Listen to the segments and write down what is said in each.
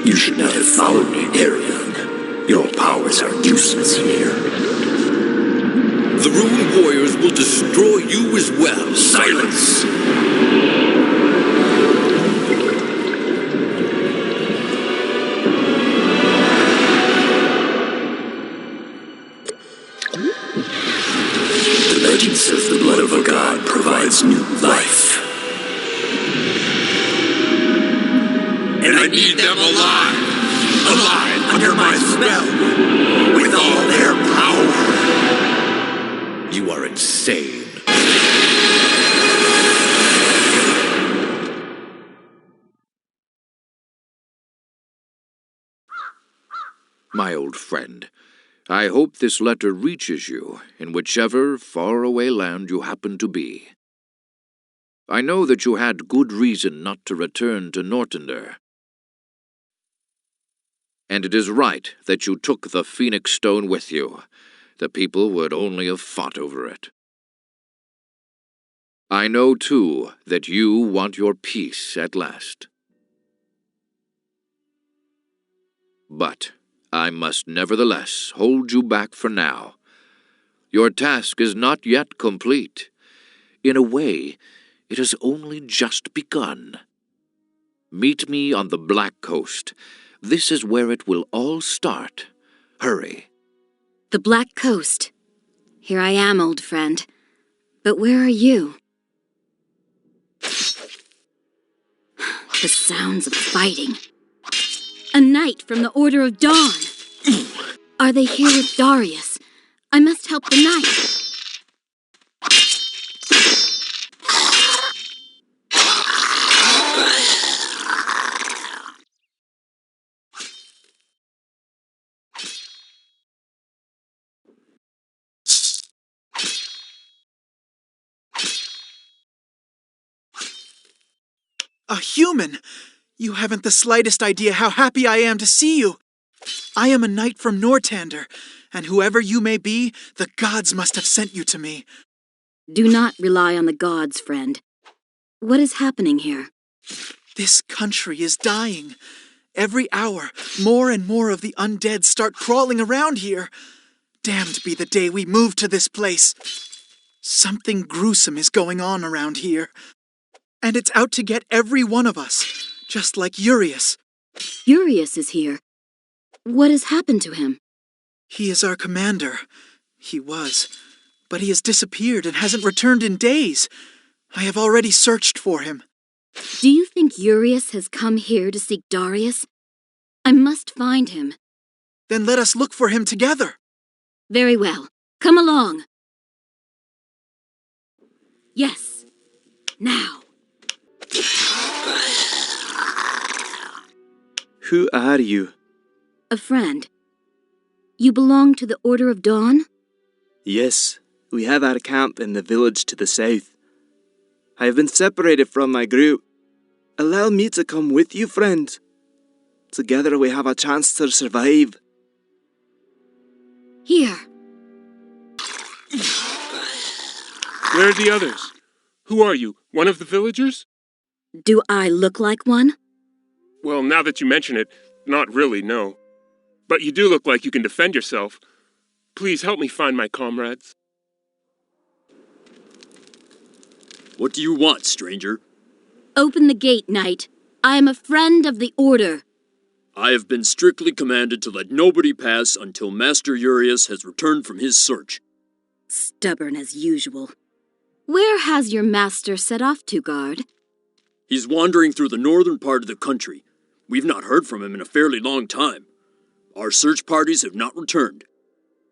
You should not have followed me, Arion. Your powers are useless here. The Rune Warriors will destroy you as well. Silence! The legend says the blood of a god provides new life. And I need them alive! Alive under my spell! With all their power! You are insane. My old friend, I hope this letter reaches you in whichever faraway land you happen to be. I know that you had good reason not to return to Nortender. And it is right that you took the Phoenix Stone with you. The people would only have fought over it. I know, too, that you want your peace at last. But I must nevertheless hold you back for now. Your task is not yet complete. In a way, it has only just begun. Meet me on the Black Coast. This is where it will all start. Hurry. The Black Coast. Here I am, old friend. But where are you? The sounds of fighting. A knight from the Order of Dawn. Are they here with Darius? I must help the knight. A human! You haven't the slightest idea how happy I am to see you. I am a knight from Nortender, and whoever you may be, the gods must have sent you to me. Do not rely on the gods, friend. What is happening here? This country is dying. Every hour, more and more of the undead start crawling around here. Damned be the day we move to this place. Something gruesome is going on around here. And it's out to get every one of us, just like Urias. Urias is here. What has happened to him? He is our commander. He was. But he has disappeared and hasn't returned in days. I have already searched for him. Do you think Urias has come here to seek Darius? I must find him. Then let us look for him together. Very well. Come along. Yes. Now. Who are you? A friend. You belong to the Order of Dawn? Yes, we have our camp in the village to the south. I have been separated from my group. Allow me to come with you, friend. Together we have a chance to survive. Here. Where are the others? Who are you? One of the villagers? Do I look like one? Well, now that you mention it, not really, no. But you do look like you can defend yourself. Please help me find my comrades. What do you want, stranger? Open the gate, knight. I am a friend of the Order. I have been strictly commanded to let nobody pass until Master Urias has returned from his search. Stubborn as usual. Where has your master set off to, guard? He's wandering through the northern part of the country. We've not heard from him in a fairly long time. Our search parties have not returned.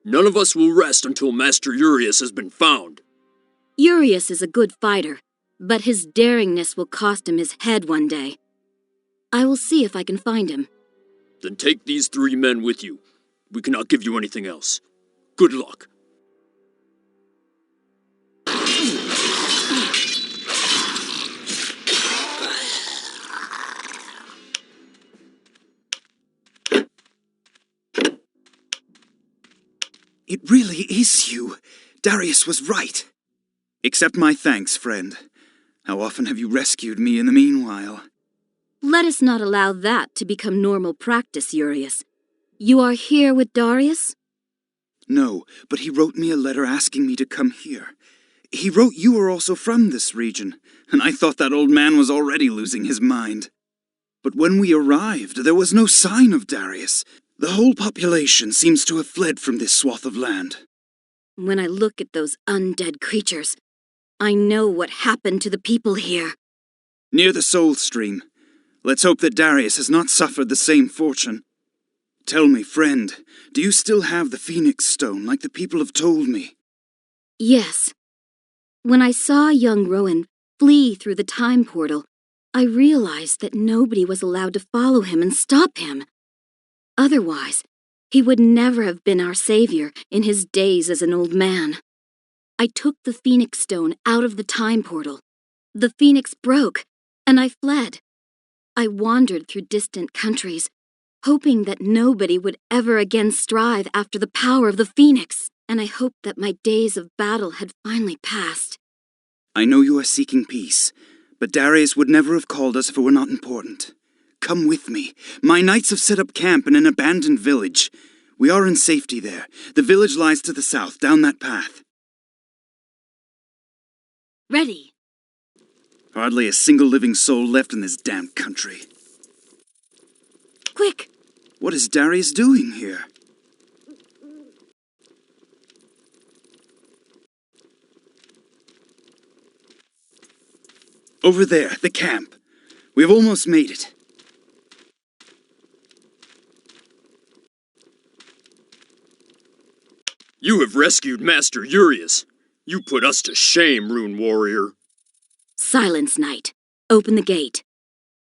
None of us will rest until Master Urias has been found. Urias is a good fighter, but his daringness will cost him his head one day. I will see if I can find him. Then take these 3 men with you. We cannot give you anything else. Good luck. It really is you. Darius was right. Accept my thanks, friend. How often have you rescued me in the meanwhile? Let us not allow that to become normal practice, Urias. You are here with Darius? No, but he wrote me a letter asking me to come here. He wrote you were also from this region, and I thought that old man was already losing his mind. But when we arrived, there was no sign of Darius. The whole population seems to have fled from this swath of land. When I look at those undead creatures, I know what happened to the people here. Near the Soul Stream. Let's hope that Darius has not suffered the same fortune. Tell me, friend, do you still have the Phoenix Stone like the people have told me? Yes. When I saw young Rowan flee through the time portal, I realized that nobody was allowed to follow him and stop him. Otherwise, he would never have been our savior in his days as an old man. I took the Phoenix Stone out of the time portal. The Phoenix broke, and I fled. I wandered through distant countries, hoping that nobody would ever again strive after the power of the Phoenix, and I hoped that my days of battle had finally passed. I know you are seeking peace, but Darius would never have called us if it were not important. Come with me. My knights have set up camp in an abandoned village. We are in safety there. The village lies to the south, down that path. Ready. Hardly a single living soul left in this damned country. Quick! What is Darius doing here? Over there, the camp. We've almost made it. You have rescued Master Urias. You put us to shame, Rune Warrior. Silence, Knight. Open the gate.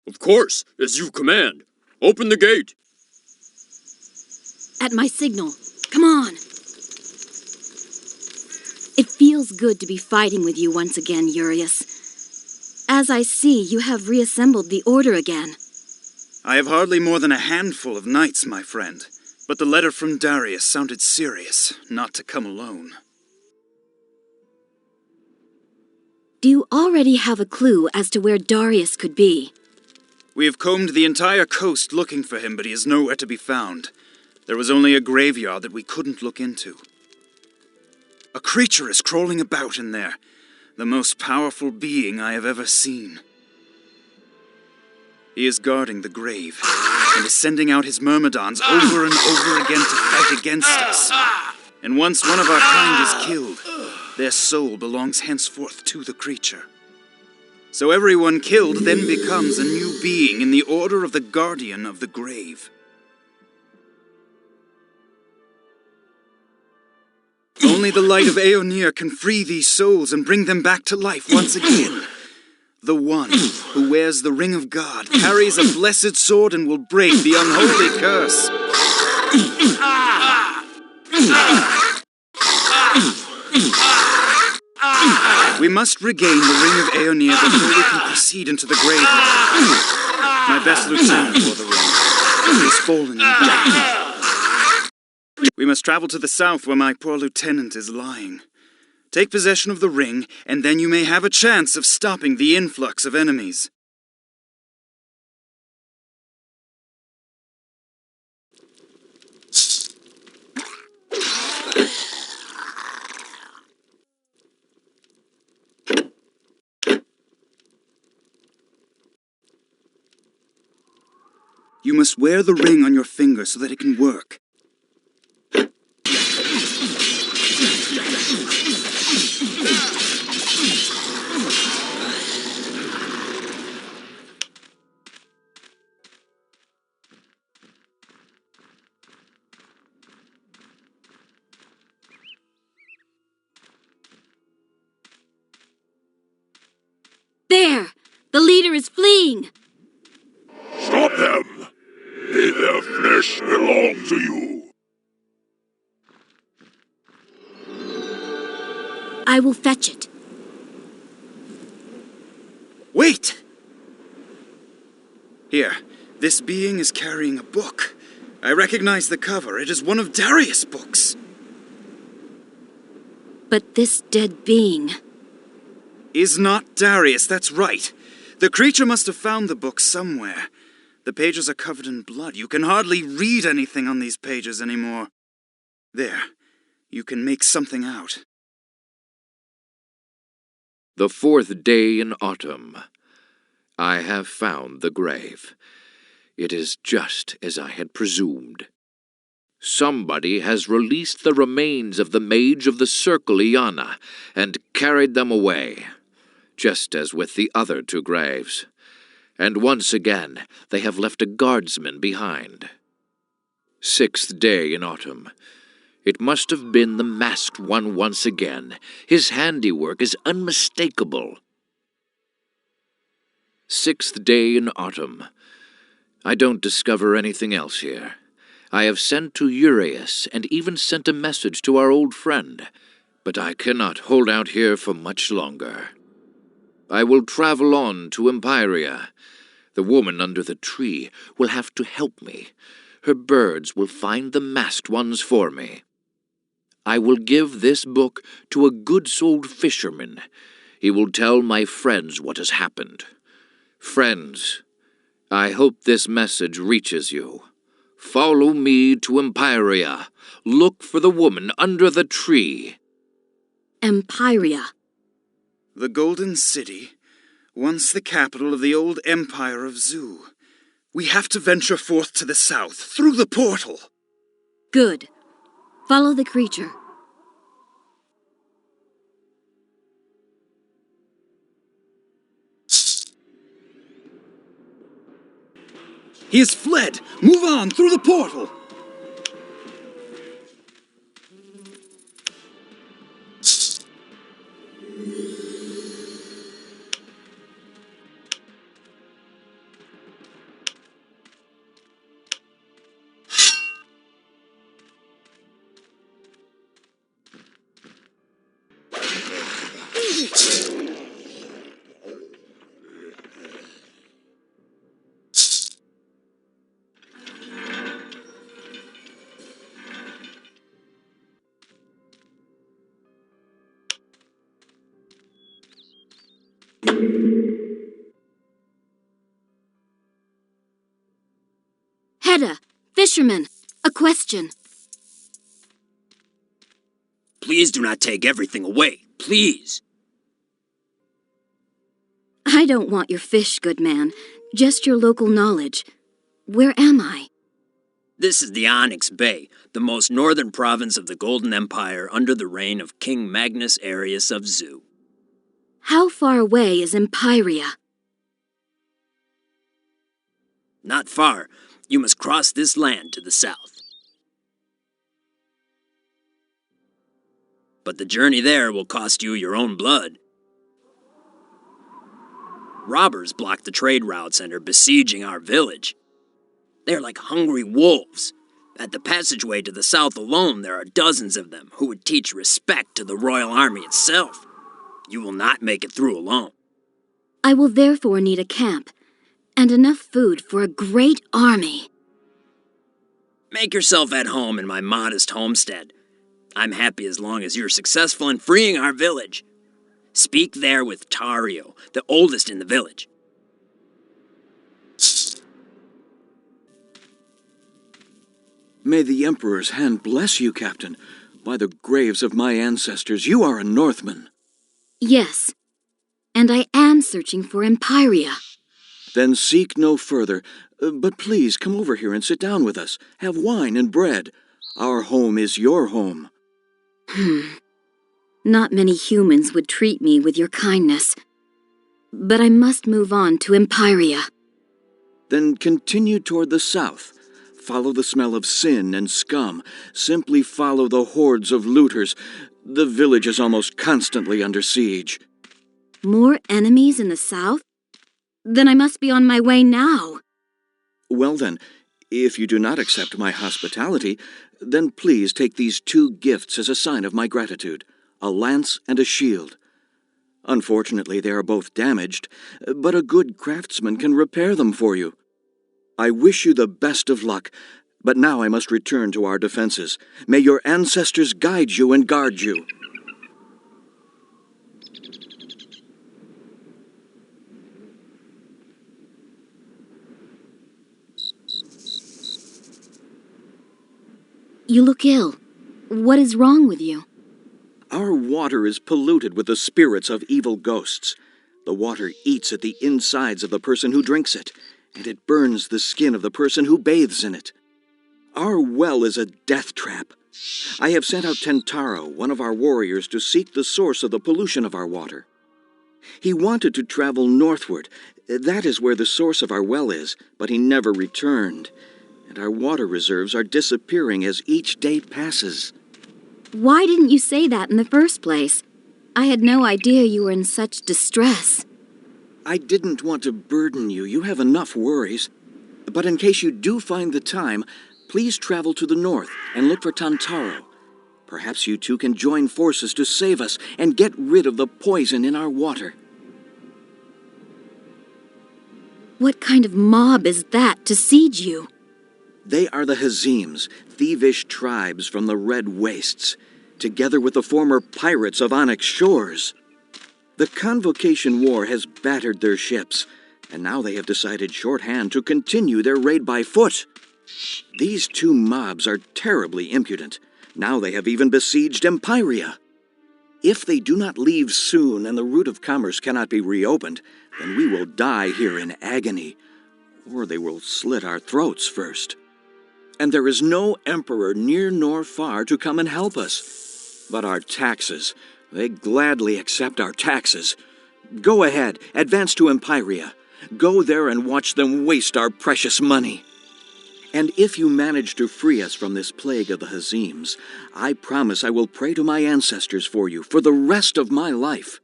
Of course, as you command. Open the gate. At my signal. Come on. It feels good to be fighting with you once again, Urias. As I see, you have reassembled the Order again. I have hardly more than a handful of knights, my friend. But the letter from Darius sounded serious, not to come alone. Do you already have a clue as to where Darius could be? We have combed the entire coast looking for him, but he is nowhere to be found. There was only a graveyard that we couldn't look into. A creature is crawling about in there, the most powerful being I have ever seen. He is guarding the grave, and is sending out his myrmidons over and over again to fight against us. And once one of our kind is killed, their soul belongs henceforth to the creature. So everyone killed then becomes a new being in the order of the Guardian of the Grave. Only the light of Aeonir can free these souls and bring them back to life once again. The one who wears the Ring of God carries a blessed sword and will break the unholy curse. We must regain the Ring of Aeonir before we can proceed into the graveyard. My best lieutenant for the ring is fallen in battle. We must travel to the south where my poor lieutenant is lying. Take possession of the ring, and then you may have a chance of stopping the influx of enemies. You must wear the ring on your finger so that it can work. There! The leader is fleeing! Stop them! May their flesh belong to you! I will fetch it. Wait! Here, this being is carrying a book. I recognize the cover. It is one of Darius' books. But this dead being... Is not Darius, that's right. The creature must have found the book somewhere. The pages are covered in blood. You can hardly read anything on these pages anymore. There. You can make something out. The 4th day in autumn. I have found the grave. It is just as I had presumed. Somebody has released the remains of the Mage of the Circle, Iana, and carried them away, just as with the other 2 graves. And once again they have left a guardsman behind. 6th day in autumn. It must have been the masked one once again. His handiwork is unmistakable. 6th day in autumn. I don't discover anything else here. I have sent to Urias and even sent a message to our old friend, but I cannot hold out here for much longer. I will travel on to Empyria. The woman under the tree will have to help me. Her birds will find the masked ones for me. I will give this book to a good-souled fisherman. He will tell my friends what has happened. Friends, I hope this message reaches you. Follow me to Empyria. Look for the woman under the tree. Empyria. The Golden City, once the capital of the old Empire of Zu. We have to venture forth to the south, through the portal. Good. Follow the creature. He has fled! Move on, through the portal! Hedda, fisherman, a question. Please do not take everything away. Please. I don't want your fish, good man. Just your local knowledge. Where am I? This is the Onyx Bay, the most northern province of the Golden Empire under the reign of King Magnus Arius of Zu. How far away is Empyria? Not far. You must cross this land to the south. But the journey there will cost you your own blood. Robbers block the trade routes and are besieging our village. They're like hungry wolves. At the passageway to the south alone, there are dozens of them who would teach respect to the royal army itself. You will not make it through alone. I will therefore need a camp, and enough food for a great army. Make yourself at home in my modest homestead. I'm happy as long as you're successful in freeing our village. Speak there with Tario, the oldest in the village. May the Emperor's hand bless you, Captain. By the graves of my ancestors, you are a Northman. Yes, and I am searching for Empyria. Then seek no further, but please come over here and sit down with us. Have wine and bread. Our home is your home. Not many humans would treat me with your kindness. But I must move on to Empyria. Then continue toward the south. Follow the smell of sin and scum. Simply follow the hordes of looters. The village is almost constantly under siege. More enemies in the south? Then I must be on my way now. Well then, if you do not accept my hospitality, then please take these 2 gifts as a sign of my gratitude, a lance and a shield. Unfortunately, they are both damaged, but a good craftsman can repair them for you. I wish you the best of luck, but now I must return to our defenses. May your ancestors guide you and guard you. You look ill. What is wrong with you? Our water is polluted with the spirits of evil ghosts. The water eats at the insides of the person who drinks it, and it burns the skin of the person who bathes in it. Our well is a death trap. I have sent out Tentaro, one of our warriors, to seek the source of the pollution of our water. He wanted to travel northward. That is where the source of our well is, but he never returned. And our water reserves are disappearing as each day passes. Why didn't you say that in the first place? I had no idea you were in such distress. I didn't want to burden you. You have enough worries. But in case you do find the time, please travel to the north and look for Tantaro. Perhaps you two can join forces to save us and get rid of the poison in our water. What kind of mob is that to siege you? They are the Hazims, thievish tribes from the Red Wastes, together with the former pirates of Onyx Shores. The Convocation War has battered their ships, and now they have decided shorthand to continue their raid by foot. These two mobs are terribly impudent. Now they have even besieged Empyria. If they do not leave soon and the route of commerce cannot be reopened, then we will die here in agony, or they will slit our throats first. And there is no emperor near nor far to come and help us. But our taxes, they gladly accept our taxes. Go ahead, advance to Empyria. Go there and watch them waste our precious money. And if you manage to free us from this plague of the Hazims, I promise I will pray to my ancestors for you for the rest of my life.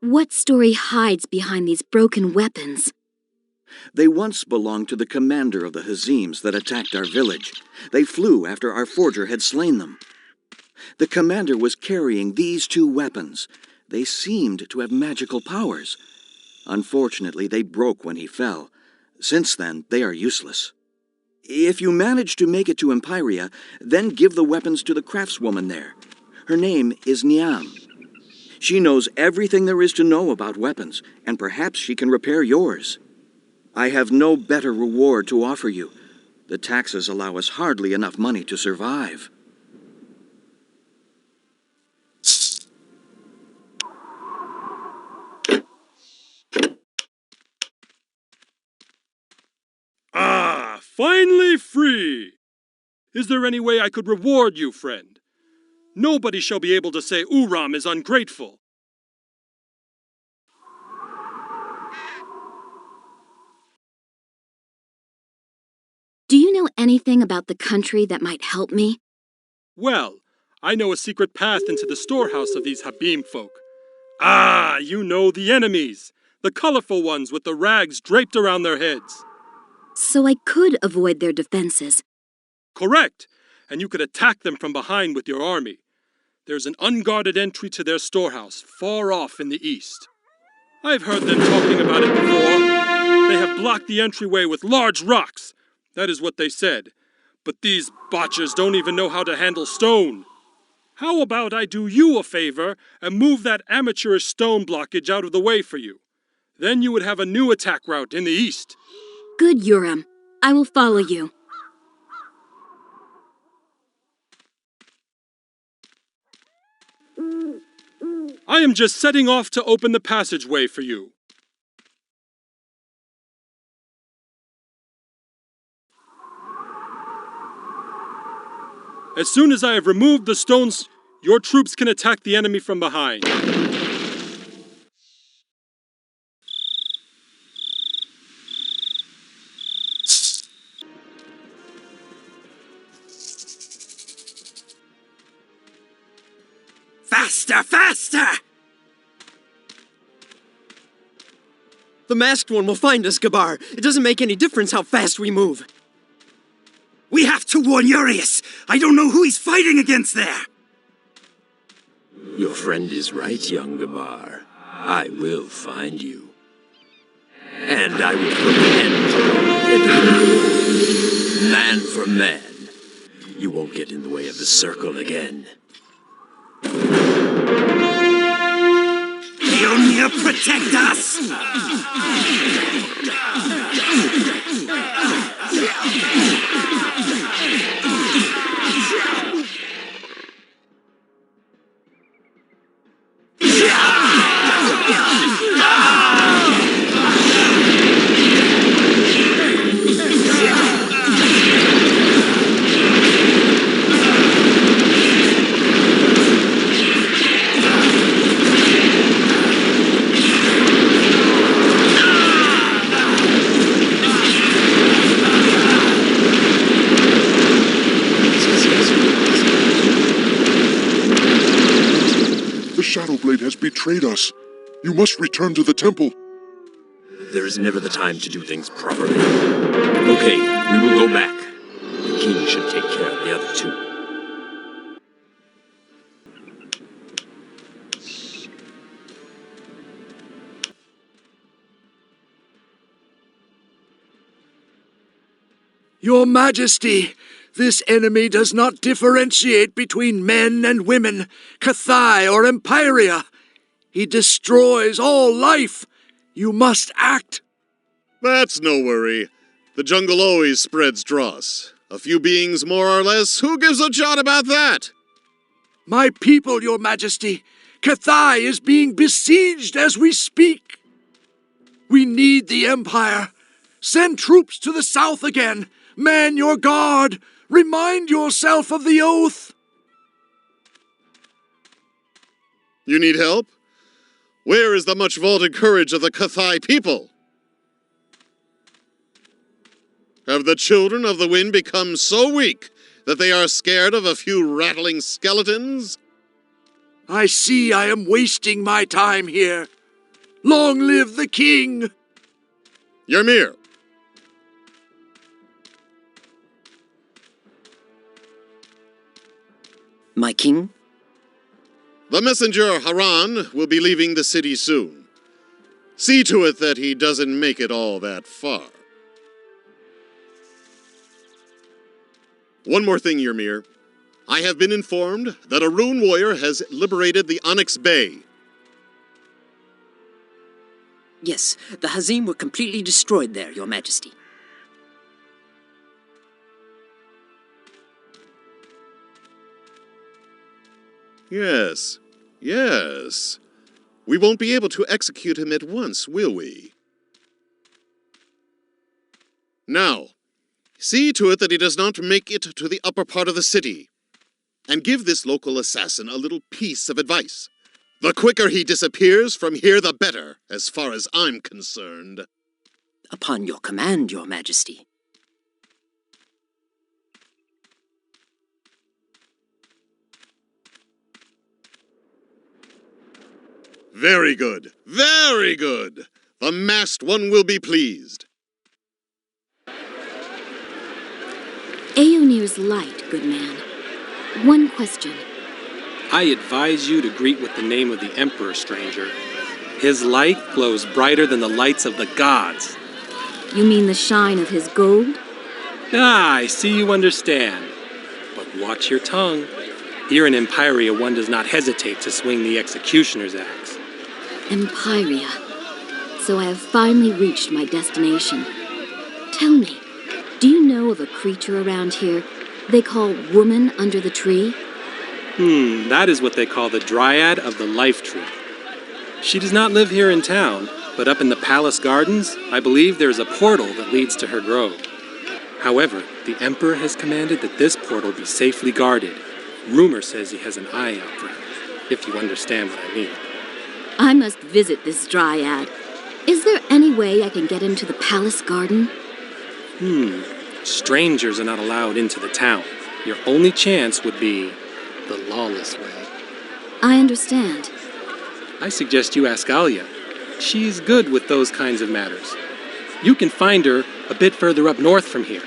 What story hides behind these broken weapons? They once belonged to the commander of the Hazims that attacked our village. They flew after our forger had slain them. The commander was carrying these two weapons. They seemed to have magical powers. Unfortunately, they broke when he fell. Since then, they are useless. If you manage to make it to Empyria, then give the weapons to the craftswoman there. Her name is Niam. She knows everything there is to know about weapons, and perhaps she can repair yours. I have no better reward to offer you. The taxes allow us hardly enough money to survive. Ah, finally free! Is there any way I could reward you, friend? Nobody shall be able to say Uram is ungrateful. Do you know anything about the country that might help me? Well, I know a secret path into the storehouse of these Habim folk. Ah, you know the enemies, the colorful ones with the rags draped around their heads. So I could avoid their defenses. Correct, and you could attack them from behind with your army. There's an unguarded entry to their storehouse, far off in the east. I've heard them talking about it before. They have blocked the entryway with large rocks. That is what they said. But these botchers don't even know how to handle stone. How about I do you a favor and move that amateurish stone blockage out of the way for you? Then you would have a new attack route in the east. Good, Uram. I will follow you. I am just setting off to open the passageway for you. As soon as I have removed the stones, your troops can attack the enemy from behind. Faster, faster! The masked one will find us, Gabar. It doesn't make any difference how fast we move. We have to warn Urias! I don't know who he's fighting against there! Your friend is right, young Gabar. I will find you. And I will put an end to it. Man for man. You won't get in the way of the circle again. Ionia, protect us! Shadowblade has betrayed us. You must return to the temple. There is never the time to do things properly. Okay, we will go back. The king should take care of the other two. Your Majesty, this enemy does not differentiate between men and women, Kathai or Empyria. He destroys all life. You must act. That's no worry. The jungle always spreads dross. A few beings more or less, who gives a jot about that? My people, Your Majesty, Kathai is being besieged as we speak. We need the Empire. Send troops to the south again. Man your guard. Remind yourself of the oath. You need help? Where is the much vaunted courage of the Kathai people? Have the children of the wind become so weak that they are scared of a few rattling skeletons? I see I am wasting my time here. Long live the king! Ymir! My king? The messenger Haran will be leaving the city soon. See to it that he doesn't make it all that far. One more thing, Ymir. I have been informed that a Rune Warrior has liberated the Onyx Bay. Yes, the Hazim were completely destroyed there, Your Majesty. Yes, yes. We won't be able to execute him at once, will we? Now, see to it that he does not make it to the upper part of the city. And give this local assassin a little piece of advice. The quicker he disappears from here, the better, as far as I'm concerned. Upon your command, Your Majesty. Very good, very good. The masked one will be pleased. Aeonir's light, good man. One question. I advise you to greet with the name of the Emperor, stranger. His light glows brighter than the lights of the gods. You mean the shine of his gold? Ah, I see you understand. But watch your tongue. Here in Empyria, one does not hesitate to swing the executioner's axe. Empyria. So I have finally reached my destination. Tell me, do you know of a creature around here they call Woman Under the Tree? That is what they call the Dryad of the Life Tree. She does not live here in town, but up in the palace gardens, I believe there is a portal that leads to her grove. However, the Emperor has commanded that this portal be safely guarded. Rumor says he has an eye out for her, if you understand what I mean. I must visit this Dryad. Is there any way I can get into the palace garden? Strangers are not allowed into the town. Your only chance would be the lawless way. I understand. I suggest you ask Alia. She's good with those kinds of matters. You can find her a bit further up north from here.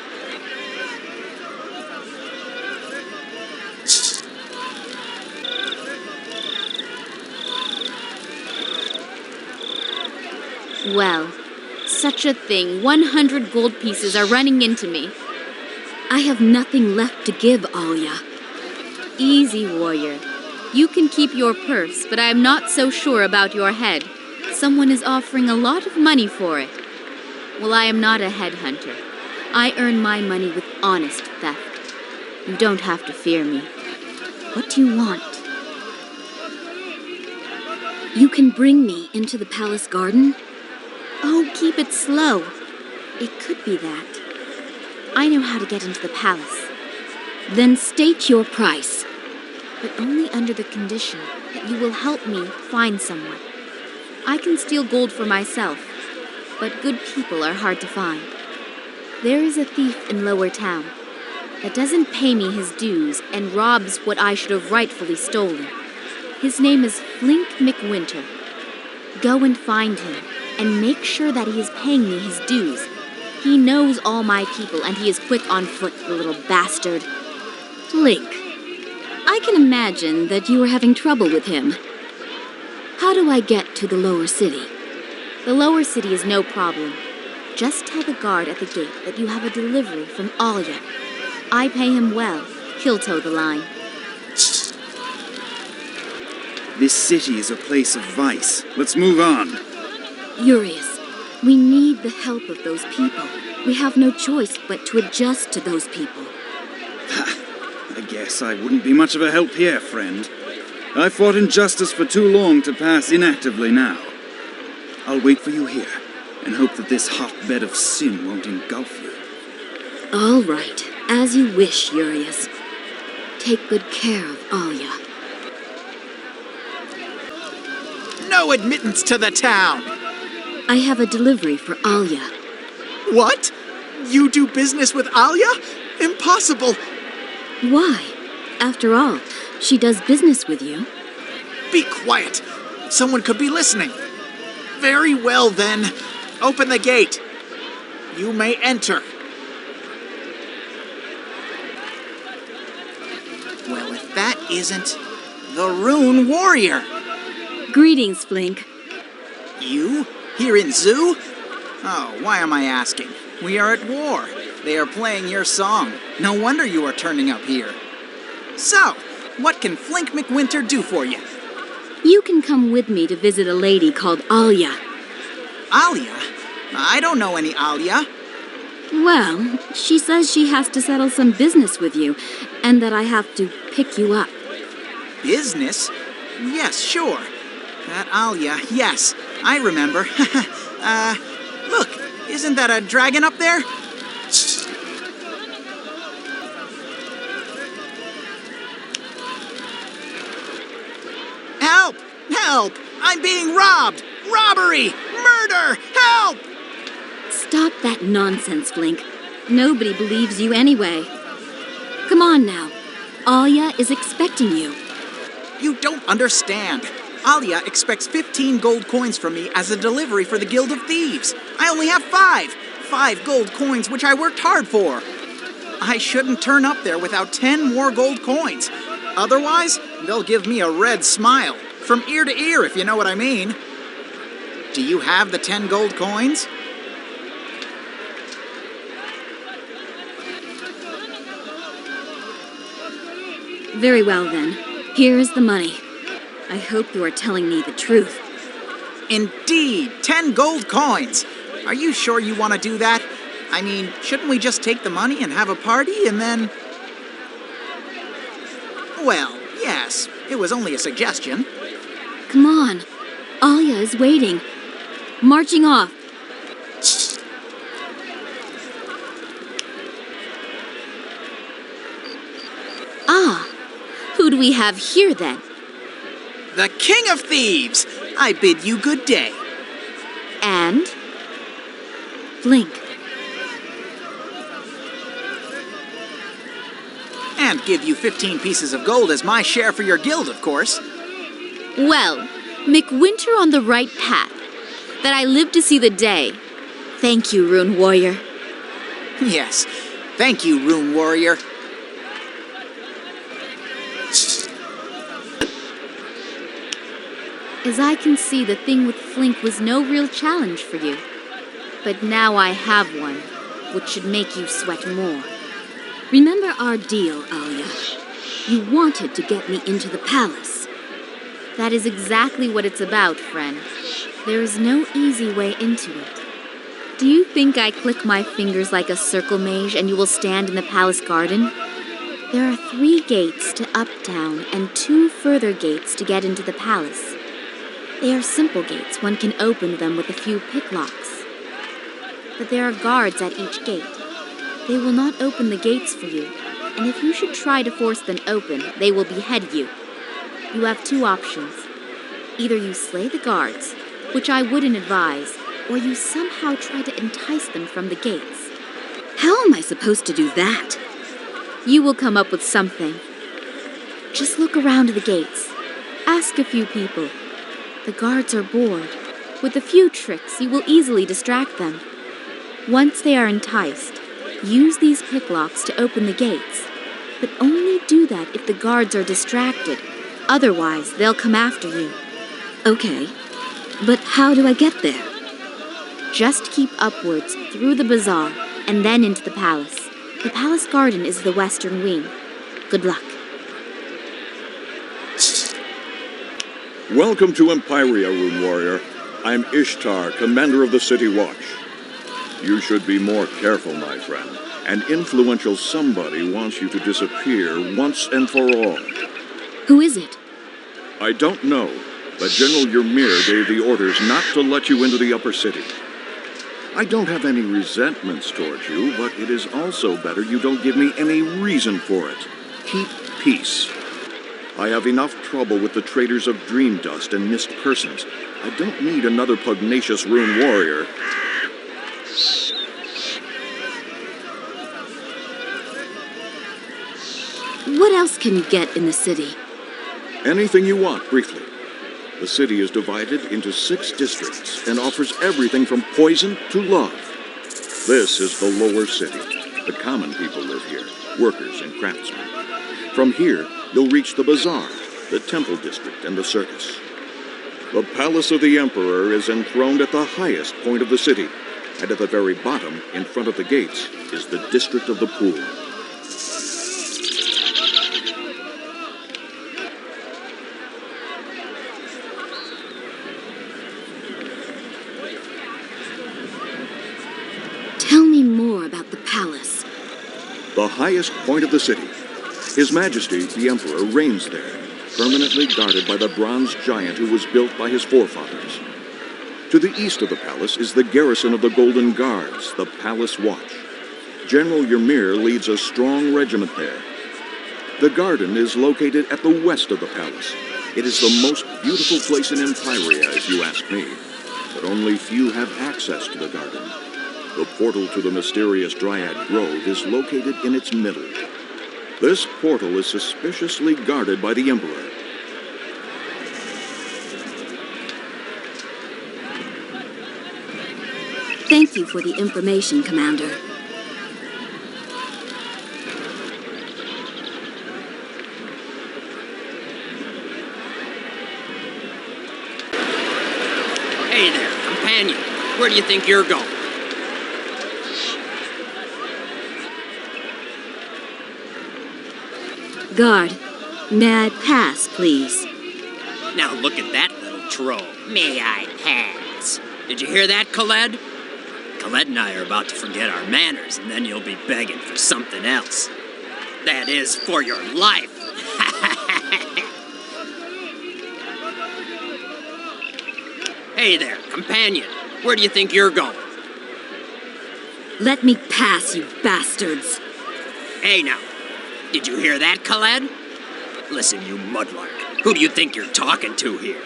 Well, such a thing. 100 gold pieces are running into me. I have nothing left to give, Alia. Easy, warrior. You can keep your purse, but I am not so sure about your head. Someone is offering a lot of money for it. Well, I am not a headhunter. I earn my money with honest theft. You don't have to fear me. What do you want? You can bring me into the palace garden? Oh, keep it slow. It could be that. I know how to get into the palace. Then state your price. But only under the condition that you will help me find someone. I can steal gold for myself, but good people are hard to find. There is a thief in Lower Town that doesn't pay me his dues and robs what I should have rightfully stolen. His name is Flink McWinter. Go and find him, and make sure that he is paying me his dues. He knows all my people, and he is quick on foot, the little bastard. Flink, I can imagine that you are having trouble with him. How do I get to the lower city? The lower city is no problem. Just tell the guard at the gate that you have a delivery from Alia. I pay him well. He'll toe the line. This city is a place of vice. Let's move on. Urias, we need the help of those people. We have no choice but to adjust to those people. I guess I wouldn't be much of a help here, friend. I fought injustice for too long to pass inactively now. I'll wait for you here, and hope that this hotbed of sin won't engulf you. All right, as you wish, Urias. Take good care of Alia. No admittance to the town! I have a delivery for Alia. What? You do business with Alia? Impossible! Why? After all, she does business with you. Be quiet! Someone could be listening. Very well, then. Open the gate. You may enter. Well, if that isn't the Rune Warrior. Greetings, Flink. You? Here in Zoo? Oh, why am I asking? We are at war. They are playing your song. No wonder you are turning up here. So, what can Flink McWinter do for you? You can come with me to visit a lady called Alia. Alia? I don't know any Alia. Well, she says she has to settle some business with you, and that I have to pick you up. Business? Yes, sure. That Alia, yes, I remember. Look, isn't that a dragon up there? Help! Help! I'm being robbed! Robbery! Murder! Help! Stop that nonsense, Flink. Nobody believes you anyway. Come on now. Alia is expecting you. You don't understand. Alia expects 15 gold coins from me as a delivery for the Guild of Thieves. I only have 5. 5 gold coins which I worked hard for. I shouldn't turn up there without 10 more gold coins. Otherwise, they'll give me a red smile. From ear to ear, if you know what I mean. Do you have the 10 gold coins? Very well, then. Here is the money. I hope you are telling me the truth. Indeed, 10 gold coins. Are you sure you want to do that? I mean, shouldn't we just take the money and have a party and then... Well, yes, it was only a suggestion. Come on. Alia is waiting. Marching off. Ah, who do we have here then? The King of Thieves! I bid you good day. And? Flink. And give you 15 pieces of gold as my share for your guild, of course. Well, McWinter on the right path. That I live to see the day. Thank you, Rune Warrior. Yes, thank you, Rune Warrior. As I can see, the thing with Flink was no real challenge for you. But now I have one, which should make you sweat more. Remember our deal, Alia. You wanted to get me into the palace. That is exactly what it's about, friend. There is no easy way into it. Do you think I click my fingers like a circle mage and you will stand in the palace garden? There are 3 gates to Uptown and 2 further gates to get into the palace. They are simple gates, one can open them with a few picklocks. But there are guards at each gate. They will not open the gates for you, and if you should try to force them open, they will behead you. You have 2 options. Either you slay the guards, which I wouldn't advise, or you somehow try to entice them from the gates. How am I supposed to do that? You will come up with something. Just look around the gates. Ask a few people. The guards are bored. With a few tricks, you will easily distract them. Once they are enticed, use these picklocks to open the gates. But only do that if the guards are distracted. Otherwise, they'll come after you. Okay, but how do I get there? Just keep upwards through the bazaar and then into the palace. The palace garden is the western wing. Good luck. Welcome to Empyria, Rune Warrior. I'm Ishtar, commander of the City Watch. You should be more careful, my friend. An influential somebody wants you to disappear once and for all. Who is it? I don't know, but General Ymir gave the orders not to let you into the upper city. I don't have any resentments towards you, but it is also better you don't give me any reason for it. Keep peace. I have enough trouble with the traders of dream dust and missed persons. I don't need another pugnacious Rune Warrior. What else can you get in the city? Anything you want, briefly. The city is divided into 6 districts and offers everything from poison to love. This is the lower city. The common people live here, workers and craftsmen. From here, you'll reach the bazaar, the temple district, and the circus. The palace of the emperor is enthroned at the highest point of the city, and at the very bottom, in front of the gates, is the district of the pool. Tell me more about the palace. The highest point of the city. His Majesty, the Emperor, reigns there, permanently guarded by the bronze giant who was built by his forefathers. To the east of the palace is the garrison of the Golden Guards, the Palace Watch. General Ymir leads a strong regiment there. The garden is located at the west of the palace. It is the most beautiful place in Empyria, if you ask me, but only few have access to the garden. The portal to the mysterious Dryad Grove is located in its middle. This portal is suspiciously guarded by the Emperor. Thank you for the information, Commander. Hey there, companion. Where do you think you're going? Guard, may I pass, please? Now look at that little troll. May I pass? Did you hear that, Khaled? Khaled and I are about to forget our manners, and then you'll be begging for something else. That is, for your life. Hey there, companion. Where do you think you're going? Let me pass, you bastards. Hey now. Did you hear that, Khaled? Listen, you mudlark. Who do you think you're talking to here?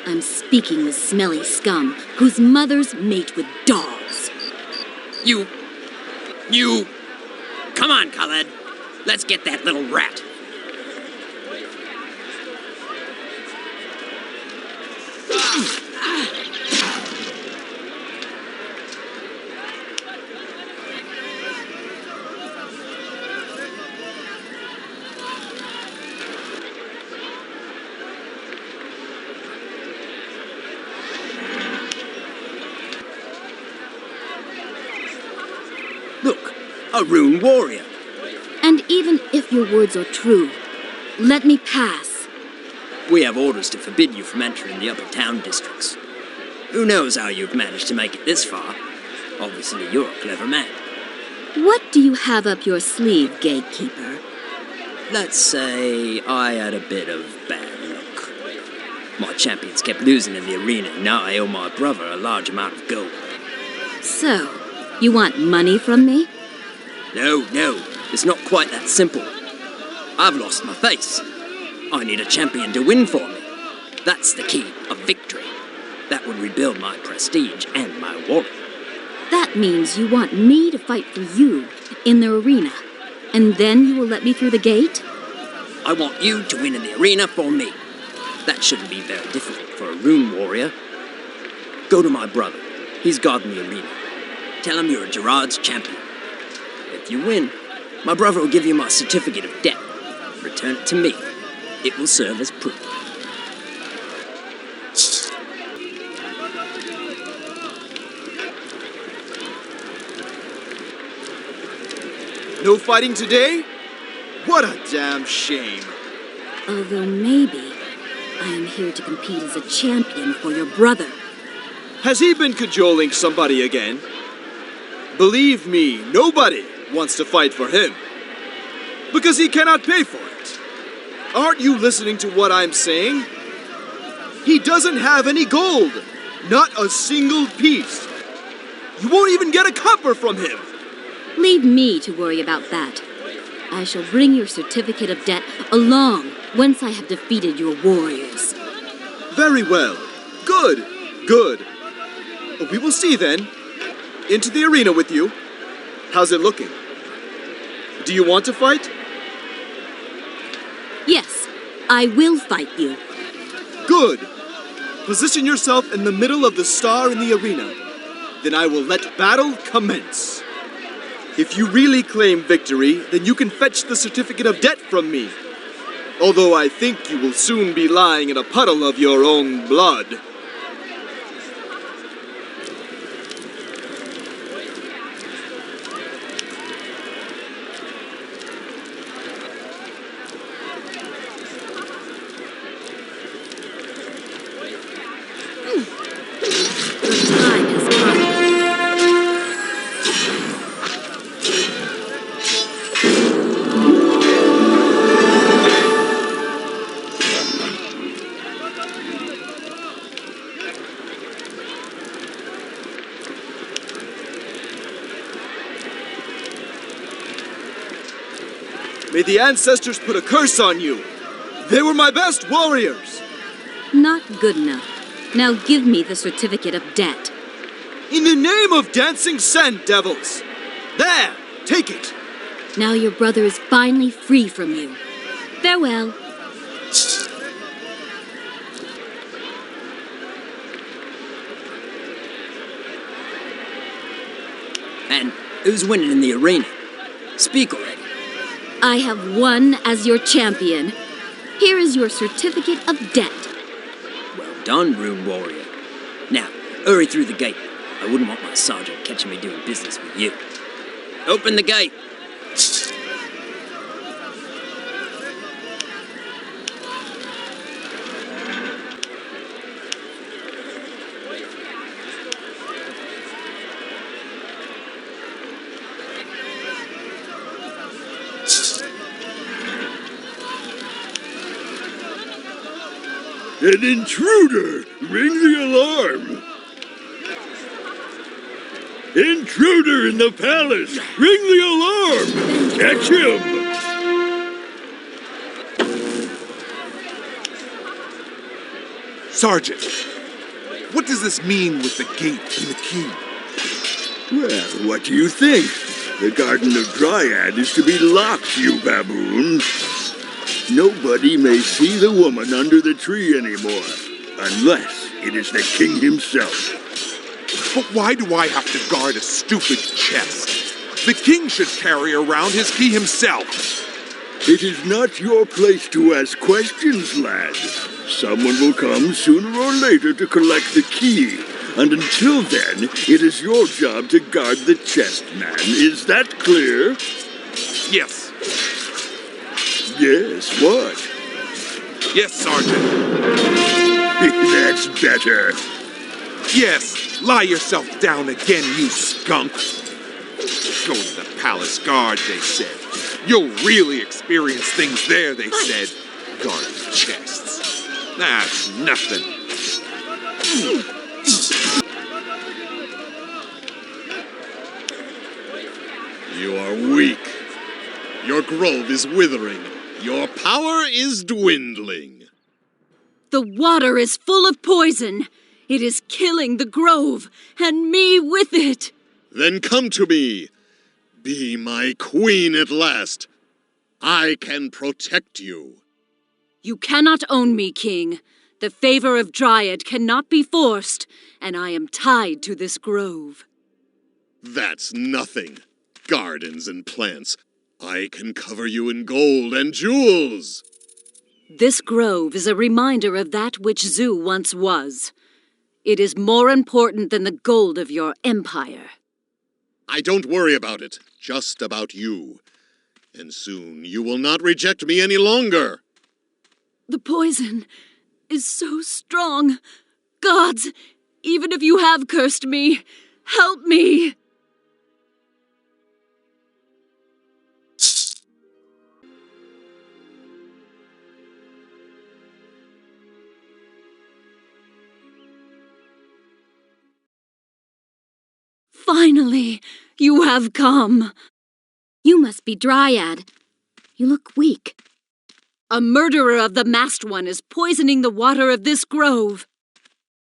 I'm speaking with smelly scum, whose mothers mate with dogs. You... Come on, Khaled. Let's get that little rat. Look, a Rune Warrior. And even if your words are true, let me pass. We have orders to forbid you from entering the upper town districts. Who knows how you've managed to make it this far? Obviously, you're a clever man. What do you have up your sleeve, gatekeeper? Let's say I had a bit of bad luck. My champions kept losing in the arena, and now I owe my brother a large amount of gold. So, you want money from me? No, it's not quite that simple. I've lost my face. I need a champion to win for me. That's the key of victory. That would rebuild my prestige and my wallet. That means you want me to fight for you in the arena, and then you will let me through the gate? I want you to win in the arena for me. That shouldn't be very difficult for a Rune Warrior. Go to my brother. He's guarding the arena. Tell him you're Gerard's champion. If you win, my brother will give you my certificate of debt. Return it to me. It will serve as proof. No fighting today? What a damn shame. Although maybe I am here to compete as a champion for your brother. Has he been cajoling somebody again? Believe me, nobody wants to fight for him. Because he cannot pay for it. Aren't you listening to what I'm saying? He doesn't have any gold. Not a single piece. You won't even get a copper from him. Leave me to worry about that. I shall bring your certificate of debt along once I have defeated your warriors. Very well. Good. We will see then. Into the arena with you. How's it looking? Do you want to fight? Yes, I will fight you. Good. Position yourself in the middle of the star in the arena. Then I will let battle commence. If you really claim victory, then you can fetch the certificate of debt from me. Although I think you will soon be lying in a puddle of your own blood. May the ancestors put a curse on you. They were my best warriors. Not good enough. Now give me the certificate of debt. In the name of dancing sand devils. There, take it. Now your brother is finally free from you. Farewell. And who's winning in the arena? Speak already. I have won as your champion. Here is your certificate of debt. Well done, Rune Warrior. Now, hurry through the gate. I wouldn't want my sergeant catching me doing business with you. Open the gate. An intruder! Ring the alarm! Intruder in the palace! Ring the alarm! Catch him! Sergeant, what does this mean with the gate and the key? Well, what do you think? The Garden of Dryad is to be locked, you baboon. Nobody may see the woman under the tree anymore, unless it is the king himself. But why do I have to guard a stupid chest? The king should carry around his key himself. It is not your place to ask questions, lad. Someone will come sooner or later to collect the key, and until then, it is your job to guard the chest, man. Is that clear? Yes. Yes, what? Yes, Sergeant. That's better. Yes, lie yourself down again, you skunk. Go to the palace guard, they said. You'll really experience things there, they said. Guard chests. That's nothing. You are weak. Your grove is withering. Your power is dwindling. The water is full of poison. It is killing the grove, and me with it. Then come to me. Be my queen at last. I can protect you. You cannot own me, King. The favor of Dryad cannot be forced, and I am tied to this grove. That's nothing. Gardens and plants. I can cover you in gold and jewels. This grove is a reminder of that which Zoo once was. It is more important than the gold of your empire. I don't worry about it, just about you. And soon you will not reject me any longer. The poison is so strong. Gods, even if you have cursed me, help me! Finally, you have come. You must be Dryad. You look weak. A murderer of the masked one is poisoning the water of this grove.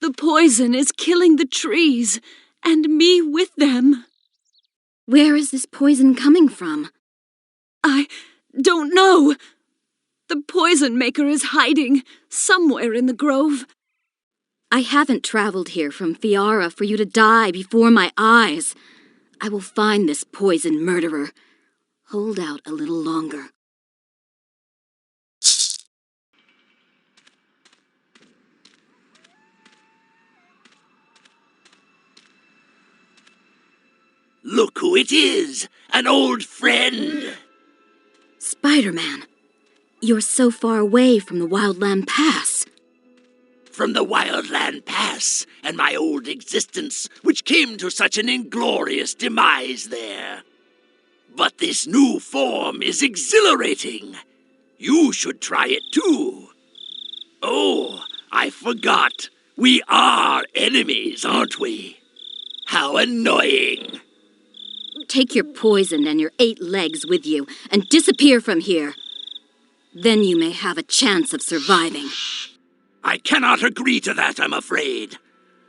The poison is killing the trees, and me with them. Where is this poison coming from? I don't know. The poison maker is hiding somewhere in the grove. I haven't traveled here from Fiara for you to die before my eyes. I will find this poison murderer. Hold out a little longer. Look who it is! An old friend! Spider-Man, you're so far away from the Wildland Pass. From the Wildland Pass and my old existence, which came to such an inglorious demise there. But this new form is exhilarating. You should try it too. Oh, I forgot. We are enemies, aren't we? How annoying. Take your poison and your 8 legs with you and disappear from here. Then you may have a chance of surviving. I cannot agree to that, I'm afraid.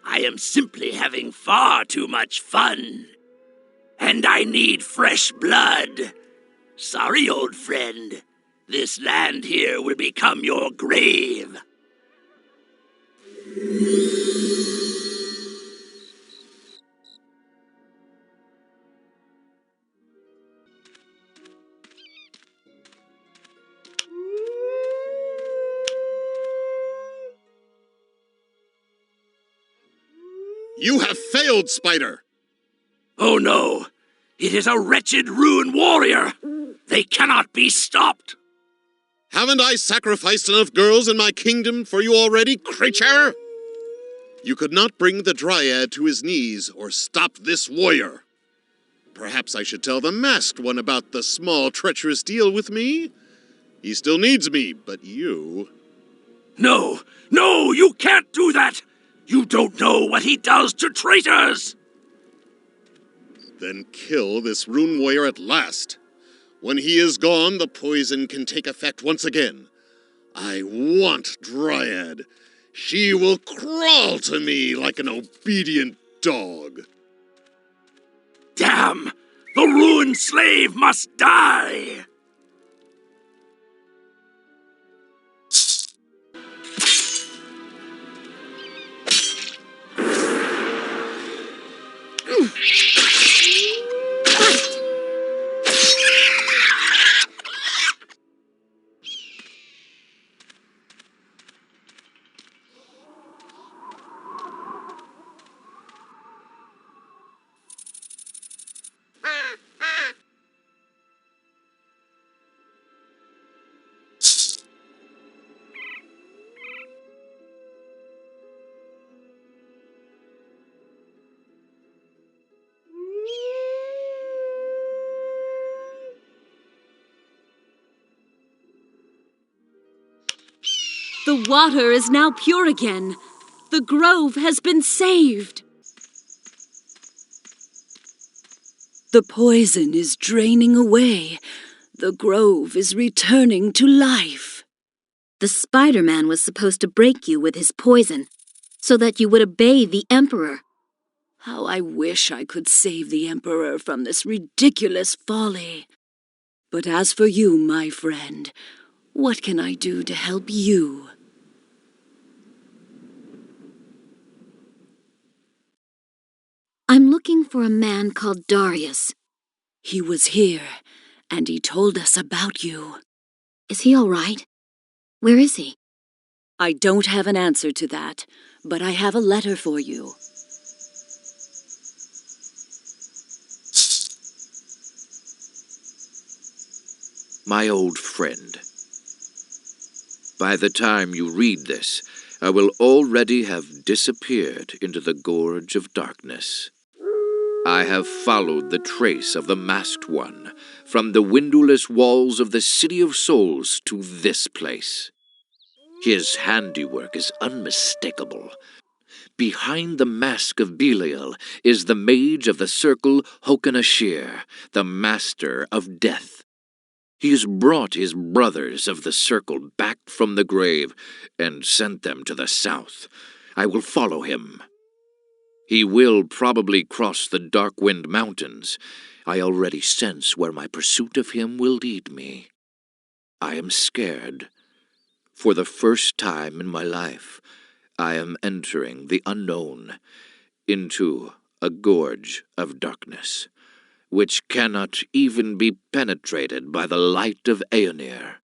I am simply having far too much fun. And I need fresh blood. Sorry, old friend. This land here will become your grave. You have failed, Spider! Oh no! It is a wretched Rune Warrior! They cannot be stopped! Haven't I sacrificed enough girls in my kingdom for you already, creature? You could not bring the Dryad to his knees or stop this warrior. Perhaps I should tell the masked one about the small, treacherous deal with me. He still needs me, but you... No! No! You can't do that! You don't know what he does to traitors! Then kill this Rune Warrior at last. When he is gone, the poison can take effect once again. I want Dryad. She will crawl to me like an obedient dog. Damn! The ruined slave must die! The water is now pure again. The grove has been saved. The poison is draining away. The grove is returning to life. The Spider-Man was supposed to break you with his poison, so that you would obey the Emperor. How I wish I could save the Emperor from this ridiculous folly. But as for you, my friend, what can I do to help you? I'm looking for a man called Darius. He was here, and he told us about you. Is he all right? Where is he? I don't have an answer to that, but I have a letter for you. My old friend, by the time you read this, I will already have disappeared into the Gorge of Darkness. I have followed the trace of the Masked One from the windowless walls of the City of Souls to this place. His handiwork is unmistakable. Behind the mask of Belial is the mage of the circle Hokanashir, the master of death. He has brought his brothers of the circle back from the grave and sent them to the south. I will follow him. He will probably cross the Darkwind Mountains. I already sense where my pursuit of him will lead me. I am scared. For the first time in my life, I am entering the unknown, into a gorge of darkness, which cannot even be penetrated by the light of Aeonir.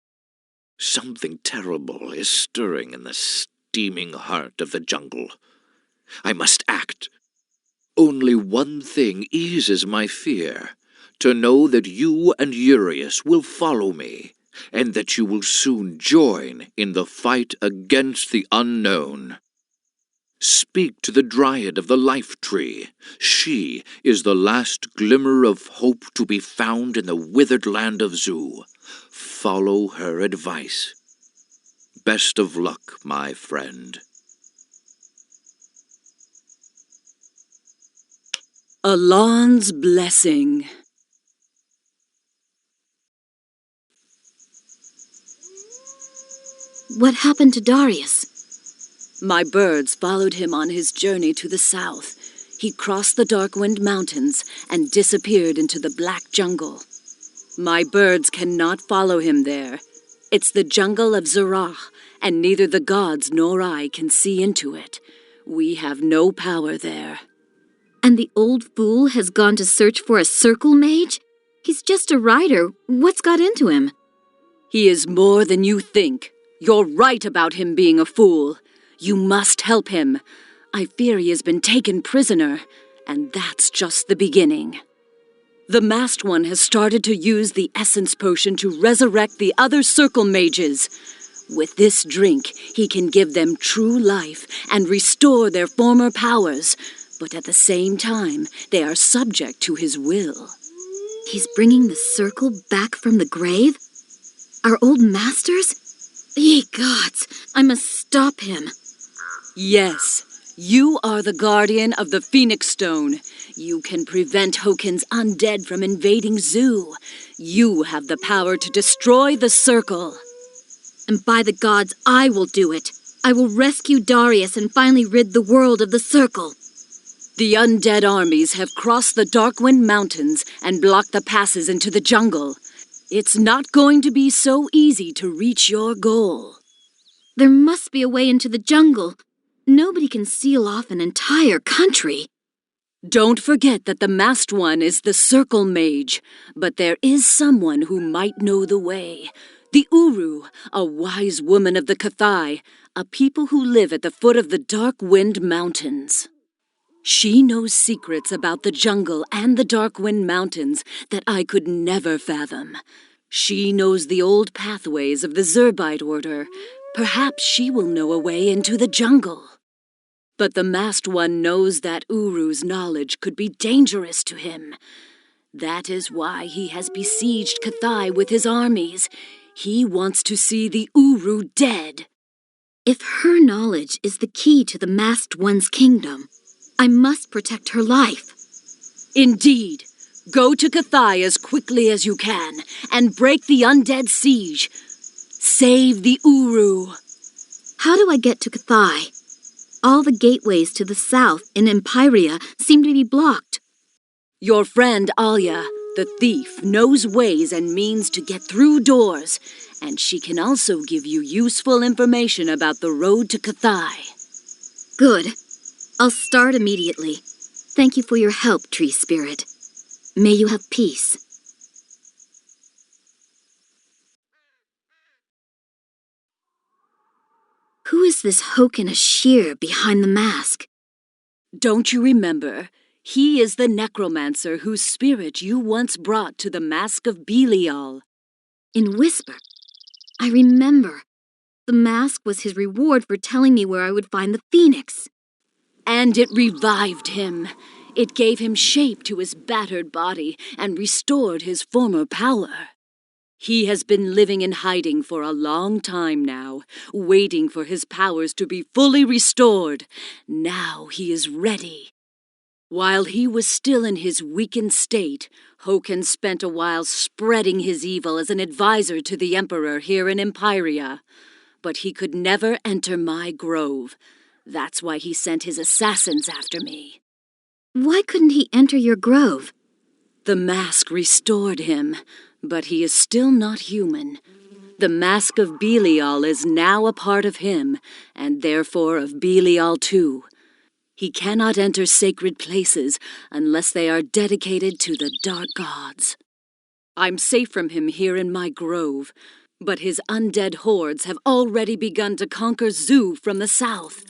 Something terrible is stirring in the steaming heart of the jungle. I must act. Only one thing eases my fear, to know that you and Urius will follow me, and that you will soon join in the fight against the unknown. Speak to the Dryad of the Life Tree. She is the last glimmer of hope to be found in the withered land of Zu. Follow her advice. Best of luck, my friend. Alon's blessing. What happened to Darius? My birds followed him on his journey to the south. He crossed the Darkwind Mountains and disappeared into the black jungle. My birds cannot follow him there. It's the jungle of Zerah, and neither the gods nor I can see into it. We have no power there. And the old fool has gone to search for a circle mage? He's just a rider. What's got into him? He is more than you think. You're right about him being a fool. You must help him. I fear he has been taken prisoner, and that's just the beginning. The Masked One has started to use the Essence Potion to resurrect the other circle mages. With this drink, he can give them true life and restore their former powers, but at the same time, they are subject to his will. He's bringing the circle back from the grave? Our old masters? Ye gods, I must stop him. Yes, you are the guardian of the Phoenix Stone. You can prevent Hokin's undead from invading Zu. You have the power to destroy the circle. And by the gods, I will do it. I will rescue Darius and finally rid the world of the circle. The undead armies have crossed the Darkwind Mountains and blocked the passes into the jungle. It's not going to be so easy to reach your goal. There must be a way into the jungle. Nobody can seal off an entire country. Don't forget that the Masked One is the Circle Mage, but there is someone who might know the way. The Uru, a wise woman of the Kathai, a people who live at the foot of the Darkwind Mountains. She knows secrets about the jungle and the Darkwind Mountains that I could never fathom. She knows the old pathways of the Zerbite Order. Perhaps she will know a way into the jungle. But the Masked One knows that Uru's knowledge could be dangerous to him. That is why he has besieged Kathai with his armies. He wants to see the Uru dead. If her knowledge is the key to the Masked One's kingdom, I must protect her life. Indeed. Go to Kathai as quickly as you can and break the undead siege. Save the Uru. How do I get to Kathai? All the gateways to the south in Empyria seem to be blocked. Your friend Alia, the thief, knows ways and means to get through doors, and she can also give you useful information about the road to Kathai. Good. I'll start immediately. Thank you for your help, Tree Spirit. May you have peace. Who is this Hoken Ashir behind the mask? Don't you remember? He is the necromancer whose spirit you once brought to the Mask of Belial. In Whisper. I remember. The mask was his reward for telling me where I would find the phoenix. And it revived him. It gave him shape to his battered body and restored his former power. He has been living in hiding for a long time now, waiting for his powers to be fully restored. Now he is ready. While he was still in his weakened state, Hoken spent a while spreading his evil as an advisor to the Emperor here in Empyria. But he could never enter my grove. That's why he sent his assassins after me. Why couldn't he enter your grove? The mask restored him, but he is still not human. The Mask of Belial is now a part of him, and therefore of Belial too. He cannot enter sacred places unless they are dedicated to the dark gods. I'm safe from him here in my grove, but his undead hordes have already begun to conquer Zu from the south.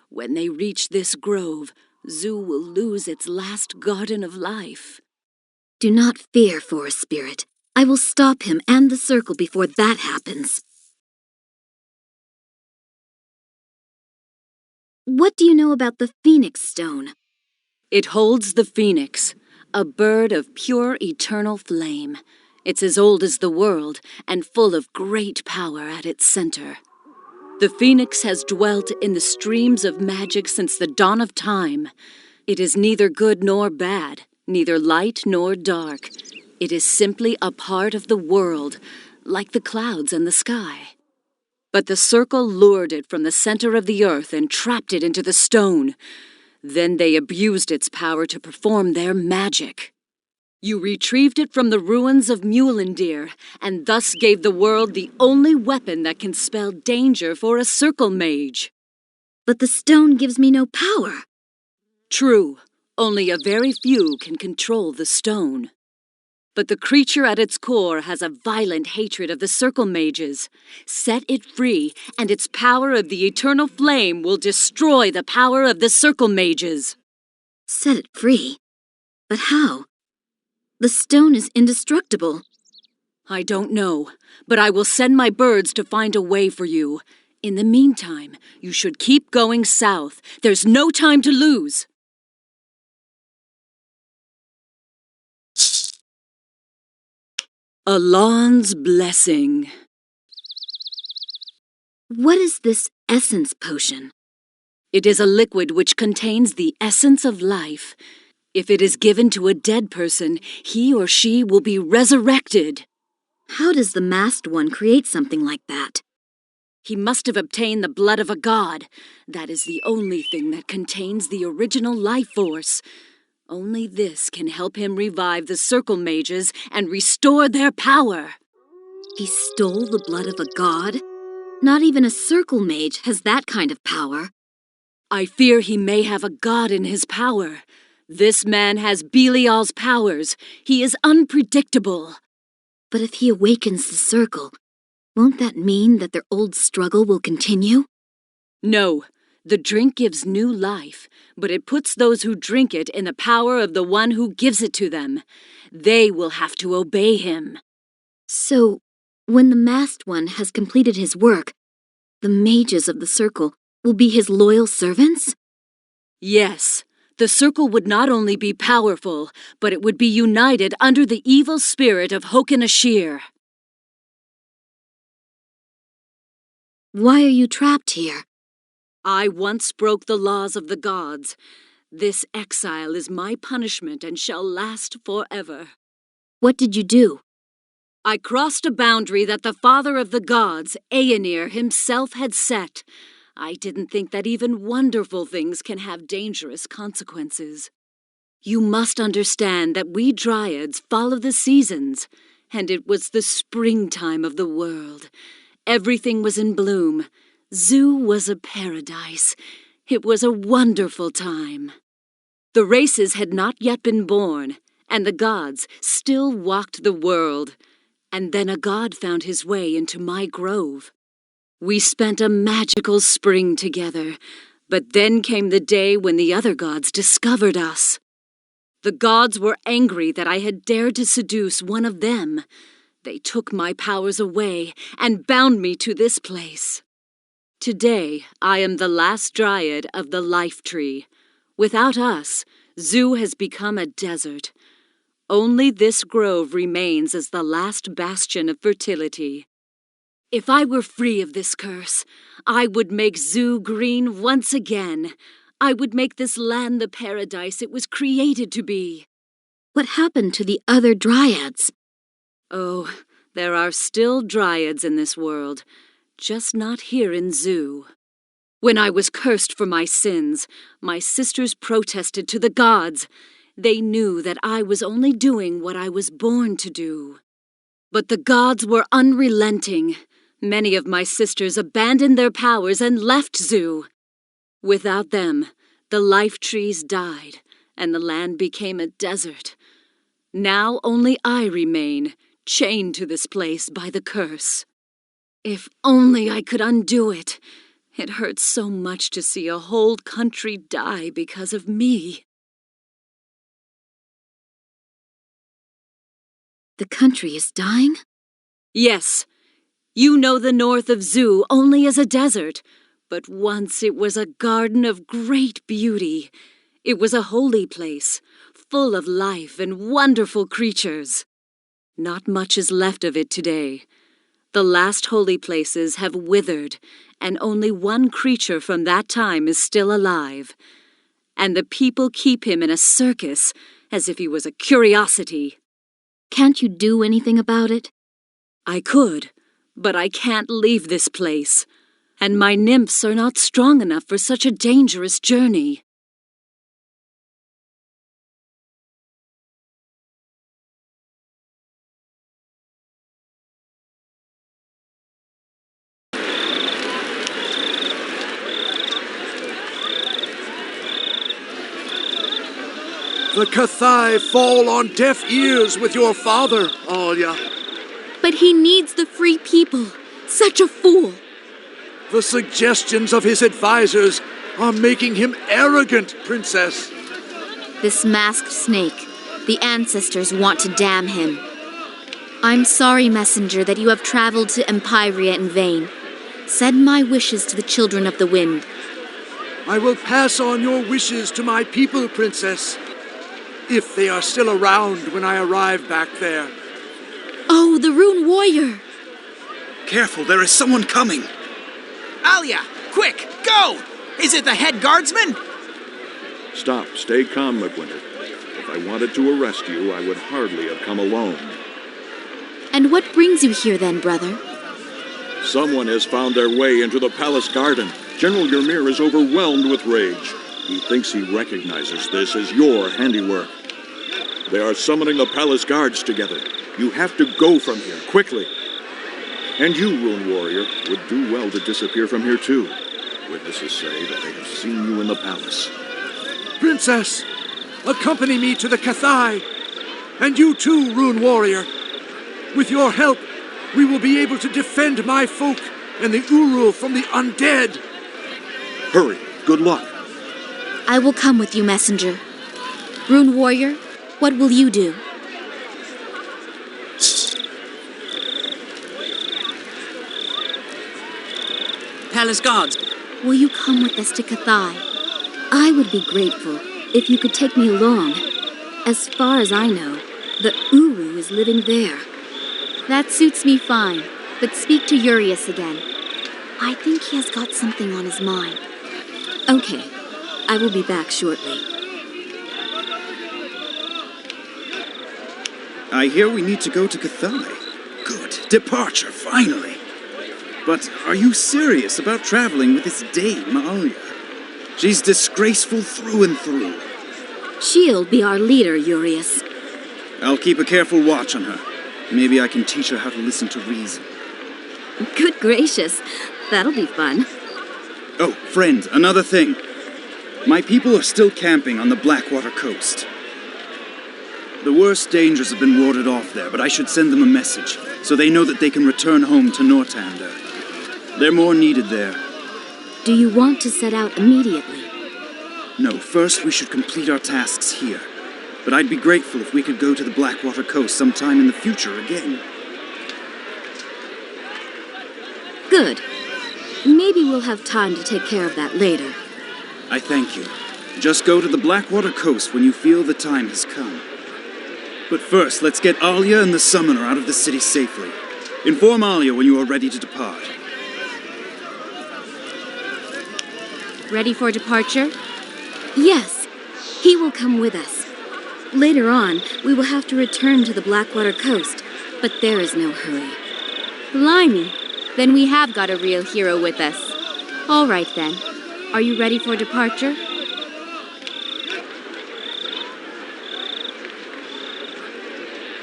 When they reach this grove, Zu will lose its last garden of life. Do not fear, Forest Spirit. I will stop him and the circle before that happens. What do you know about the Phoenix Stone? It holds the phoenix, a bird of pure eternal flame. It's as old as the world and full of great power at its center. The phoenix has dwelt in the streams of magic since the dawn of time. It is neither good nor bad, neither light nor dark. It is simply a part of the world, like the clouds and the sky. But the circle lured it from the center of the earth and trapped it into the stone. Then they abused its power to perform their magic. You retrieved it from the ruins of Mulendir, and thus gave the world the only weapon that can spell danger for a circle mage. But the stone gives me no power. True, only a very few can control the stone. But the creature at its core has a violent hatred of the circle mages. Set it free, and its power of the eternal flame will destroy the power of the circle mages. Set it free? But how? The stone is indestructible. I don't know, but I will send my birds to find a way for you. In the meantime, you should keep going south. There's no time to lose. Alon's blessing. What is this essence potion? It is a liquid which contains the essence of life. If it is given to a dead person, he or she will be resurrected. How does the Masked One create something like that? He must have obtained the blood of a god. That is the only thing that contains the original life force. Only this can help him revive the circle mages and restore their power. He stole the blood of a god? Not even a circle mage has that kind of power. I fear he may have a god in his power. This man has Belial's powers. He is unpredictable. But if he awakens the circle, won't that mean that their old struggle will continue? No. The drink gives new life, but it puts those who drink it in the power of the one who gives it to them. They will have to obey him. So, when the Masked One has completed his work, the mages of the circle will be his loyal servants? Yes. The circle would not only be powerful, but it would be united under the evil spirit of Hoken Ashir. Why are you trapped here? I once broke the laws of the gods. This exile is my punishment and shall last forever. What did you do? I crossed a boundary that the father of the gods, Aenir, himself had set. I didn't think that even wonderful things can have dangerous consequences. You must understand that we Dryads follow the seasons, and it was the springtime of the world. Everything was in bloom. Zoo was a paradise. It was a wonderful time. The races had not yet been born, and the gods still walked the world. And then a god found his way into my grove. We spent a magical spring together, but then came the day when the other gods discovered us. The gods were angry that I had dared to seduce one of them. They took my powers away and bound me to this place. Today, I am the last Dryad of the Life Tree. Without us, Zoo has become a desert. Only this grove remains as the last bastion of fertility. If I were free of this curse, I would make Zoo green once again. I would make this land the paradise it was created to be. What happened to the other Dryads? Oh, there are still Dryads in this world, just not here in Zoo. When I was cursed for my sins, my sisters protested to the gods. They knew that I was only doing what I was born to do. But the gods were unrelenting. Many of my sisters abandoned their powers and left Zoo. Without them, the life trees died, and the land became a desert. Now only I remain, chained to this place by the curse. If only I could undo it. It hurts so much to see a whole country die because of me. The country is dying? Yes. You know the north of Zoo only as a desert, but once it was a garden of great beauty. It was a holy place, full of life and wonderful creatures. Not much is left of it today. The last holy places have withered, and only one creature from that time is still alive. And the people keep him in a circus, as if he was a curiosity. Can't you do anything about it? I could, but I can't leave this place. And my nymphs are not strong enough for such a dangerous journey. The Kathai fall on deaf ears with your father, Alia. But he needs the free people. Such a fool. The suggestions of his advisors are making him arrogant, Princess. This masked snake. The ancestors want to damn him. I'm sorry, Messenger, that you have traveled to Empyria in vain. Send my wishes to the children of the wind. I will pass on your wishes to my people, Princess. If they are still around when I arrive back there. Oh, the Rune Warrior! Careful, there is someone coming. Alia, quick, go! Is it the head guardsman? Stop, stay calm, McWinter. If I wanted to arrest you, I would hardly have come alone. And what brings you here then, brother? Someone has found their way into the palace garden. General Ymir is overwhelmed with rage. He thinks he recognizes this as your handiwork. They are summoning the palace guards together. You have to go from here, quickly. And you, Rune Warrior, would do well to disappear from here too. Witnesses say that they have seen you in the palace. Princess, accompany me to the Kathai. And you too, Rune Warrior. With your help, we will be able to defend my folk and the Uru from the undead. Hurry, good luck. I will come with you, Messenger. Rune Warrior, what will you do? Palace guards. Will you come with us to Kathai? I would be grateful if you could take me along. As far as I know, the Uru is living there. That suits me fine, but speak to Urias again. I think he has got something on his mind. Okay, I will be back shortly. I hear we need to go to Kathai. Good. Departure, finally. But are you serious about traveling with this dame, Alia? She's disgraceful through and through. She'll be our leader, Urias. I'll keep a careful watch on her. Maybe I can teach her how to listen to reason. Good gracious, that'll be fun. Oh, friend, another thing. My people are still camping on the Blackwater Coast. The worst dangers have been warded off there, but I should send them a message, so they know that they can return home to Nortander. They're more needed there. Do you want to set out immediately? No, first we should complete our tasks here. But I'd be grateful if we could go to the Blackwater Coast sometime in the future again. Good. Maybe we'll have time to take care of that later. I thank you. Just go to the Blackwater Coast when you feel the time has come. But first, let's get Alia and the Summoner out of the city safely. Inform Alia when you are ready to depart. Ready for departure? Yes, he will come with us. Later on, we will have to return to the Blackwater Coast, but there is no hurry. Blimey, then we have got a real hero with us. All right then, are you ready for departure?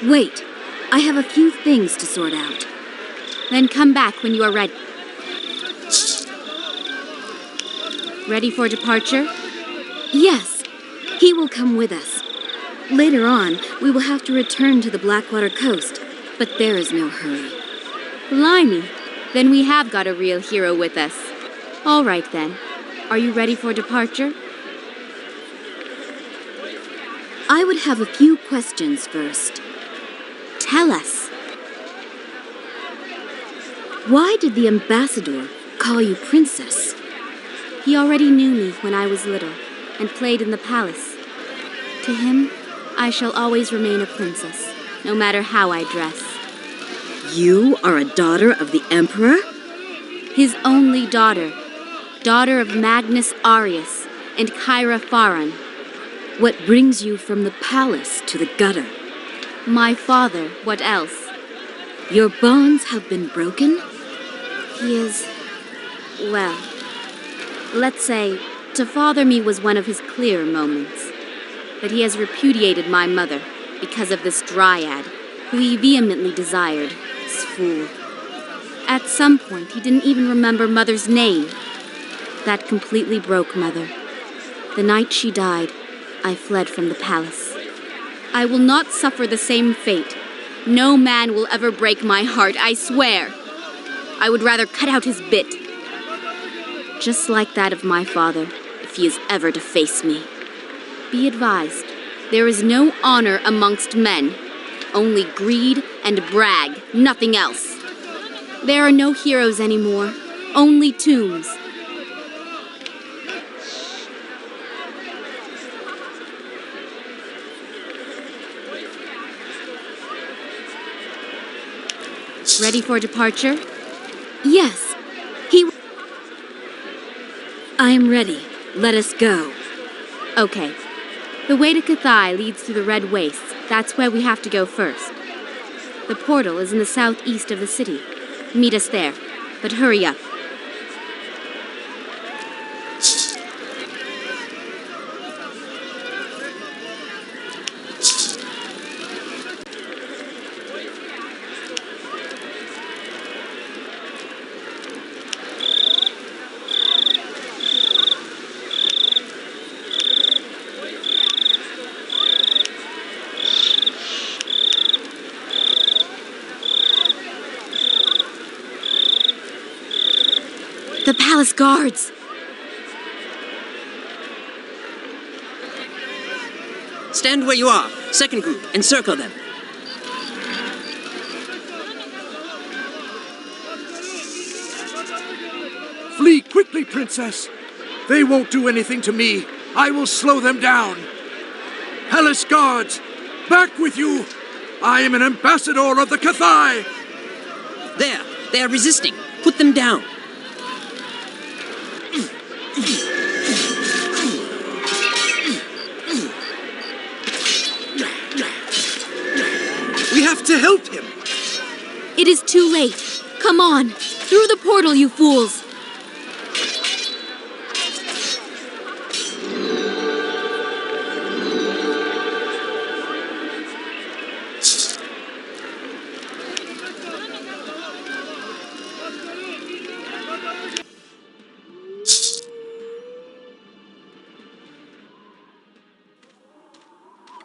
Wait, I have a few things to sort out. Then come back when you are ready. Ready for departure? Yes, he will come with us. Later on, we will have to return to the Blackwater Coast, but there is no hurry. Blimey, then we have got a real hero with us. All right then, are you ready for departure? I would have a few questions first. Tell us. Why did the ambassador call you princess? He already knew me when I was little and played in the palace. To him, I shall always remain a princess, no matter how I dress. You are a daughter of the Emperor? His only daughter. Daughter of Magnus Arius and Kyra Faran. What brings you from the palace to the gutter? My father, what else? Your bonds have been broken? He is... well, let's say, to father me was one of his clear moments. But he has repudiated my mother because of this Dryad, who he vehemently desired, this fool. At some point, he didn't even remember Mother's name. That completely broke Mother. The night she died, I fled from the palace. I will not suffer the same fate. No man will ever break my heart, I swear. I would rather cut out his bit. Just like that of my father, if he is ever to face me. Be advised, there is no honor amongst men. Only greed and brag, nothing else. There are no heroes anymore, only tombs. Ready for departure? Yes. I am ready. Let us go. Okay. The way to Kathai leads through the Red Wastes. That's where we have to go first. The portal is in the southeast of the city. Meet us there, but hurry up. The palace guards! Stand where you are. Second group, encircle them. Flee quickly, princess! They won't do anything to me. I will slow them down. Palace guards, back with you! I am an ambassador of the Kathai! There, they are resisting. Put them down. too late. Come on, through the portal, you fools.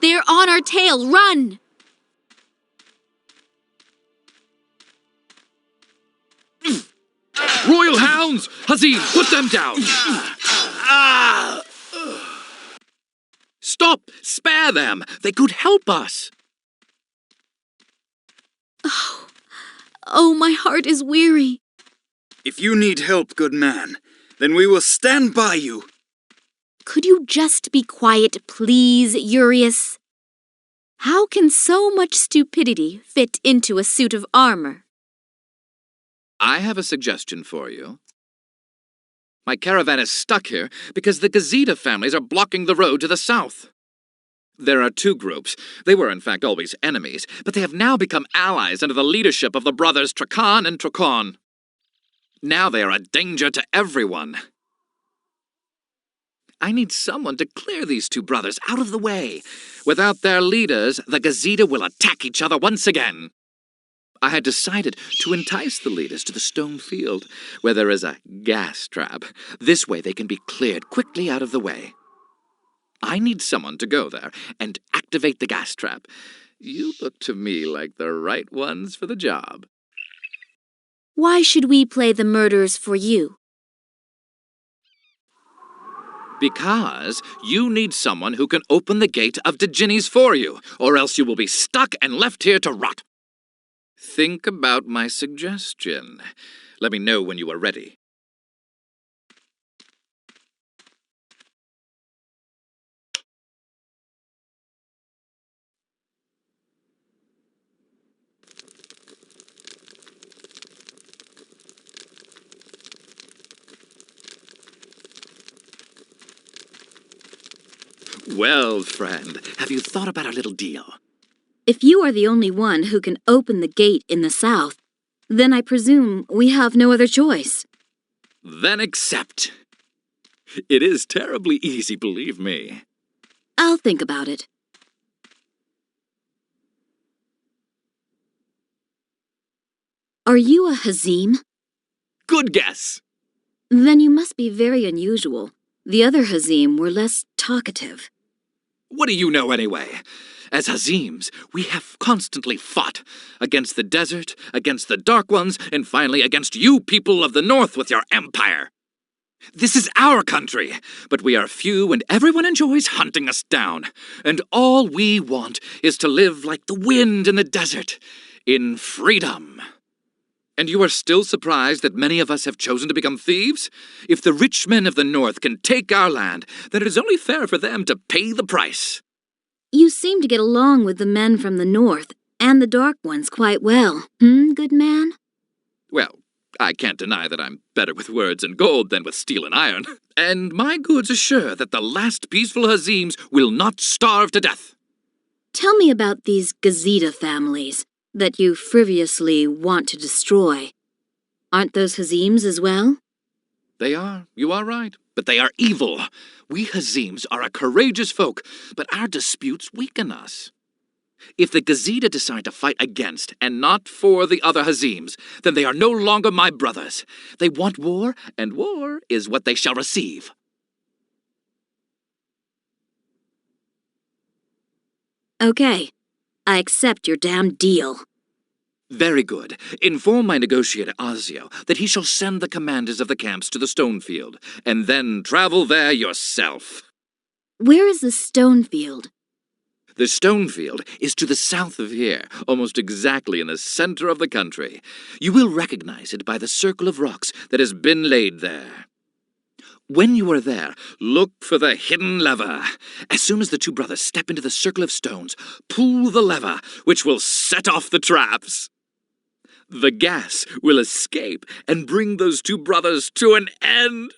They're on our tail. Run! Royal hounds! Hazim, put them down! Stop! Spare them! They could help us! Oh, my heart is weary. If you need help, good man, then we will stand by you. Could you just be quiet, please, Urias? How can so much stupidity fit into a suit of armor? I have a suggestion for you. My caravan is stuck here because the Gazeta families are blocking the road to the south. There are two groups. They were in fact always enemies, but they have now become allies under the leadership of the brothers Trakan and Trakon. Now they are a danger to everyone. I need someone to clear these two brothers out of the way. Without their leaders, the Gazeta will attack each other once again. I had decided to entice the leaders to the stone field, where there is a gas trap. This way they can be cleared quickly out of the way. I need someone to go there and activate the gas trap. You look to me like the right ones for the job. Why should we play the murderers for you? Because you need someone who can open the gate of Djinnis for you, or else you will be stuck and left here to rot. Think about my suggestion. Let me know when you are ready. Well, friend, have you thought about our little deal? If you are the only one who can open the gate in the south, then I presume we have no other choice. Then accept. It is terribly easy, believe me. I'll think about it. Are you a Hazim? Good guess. Then you must be very unusual. The other Hazim were less talkative. What do you know anyway? As Hazims, we have constantly fought against the desert, against the Dark Ones, and finally against you people of the North with your empire. This is our country, but we are few and everyone enjoys hunting us down. And all we want is to live like the wind in the desert, in freedom. And you are still surprised that many of us have chosen to become thieves? If the rich men of the North can take our land, then it is only fair for them to pay the price. You seem to get along with the men from the North and the Dark Ones quite well, good man? Well, I can't deny that I'm better with words and gold than with steel and iron. And my goods assure that the last peaceful Hazims will not starve to death. Tell me about these Gazeta families that you frivolously want to destroy. Aren't those Hazims as well? They are. You are right. But they are evil. We Hazims are a courageous folk, but our disputes weaken us. If the Gazeta decide to fight against and not for the other Hazims, then they are no longer my brothers. They want war, and war is what they shall receive. Okay, I accept your damn deal. Very good. Inform my negotiator Azio that he shall send the commanders of the camps to the Stonefield, and then travel there yourself. Where is the Stonefield? The Stonefield is to the south of here, almost exactly in the center of the country. You will recognize it by the circle of rocks that has been laid there. When you are there, look for the hidden lever. As soon as the two brothers step into the circle of stones, pull the lever, which will set off the traps. The gas will escape and bring those two brothers to an end.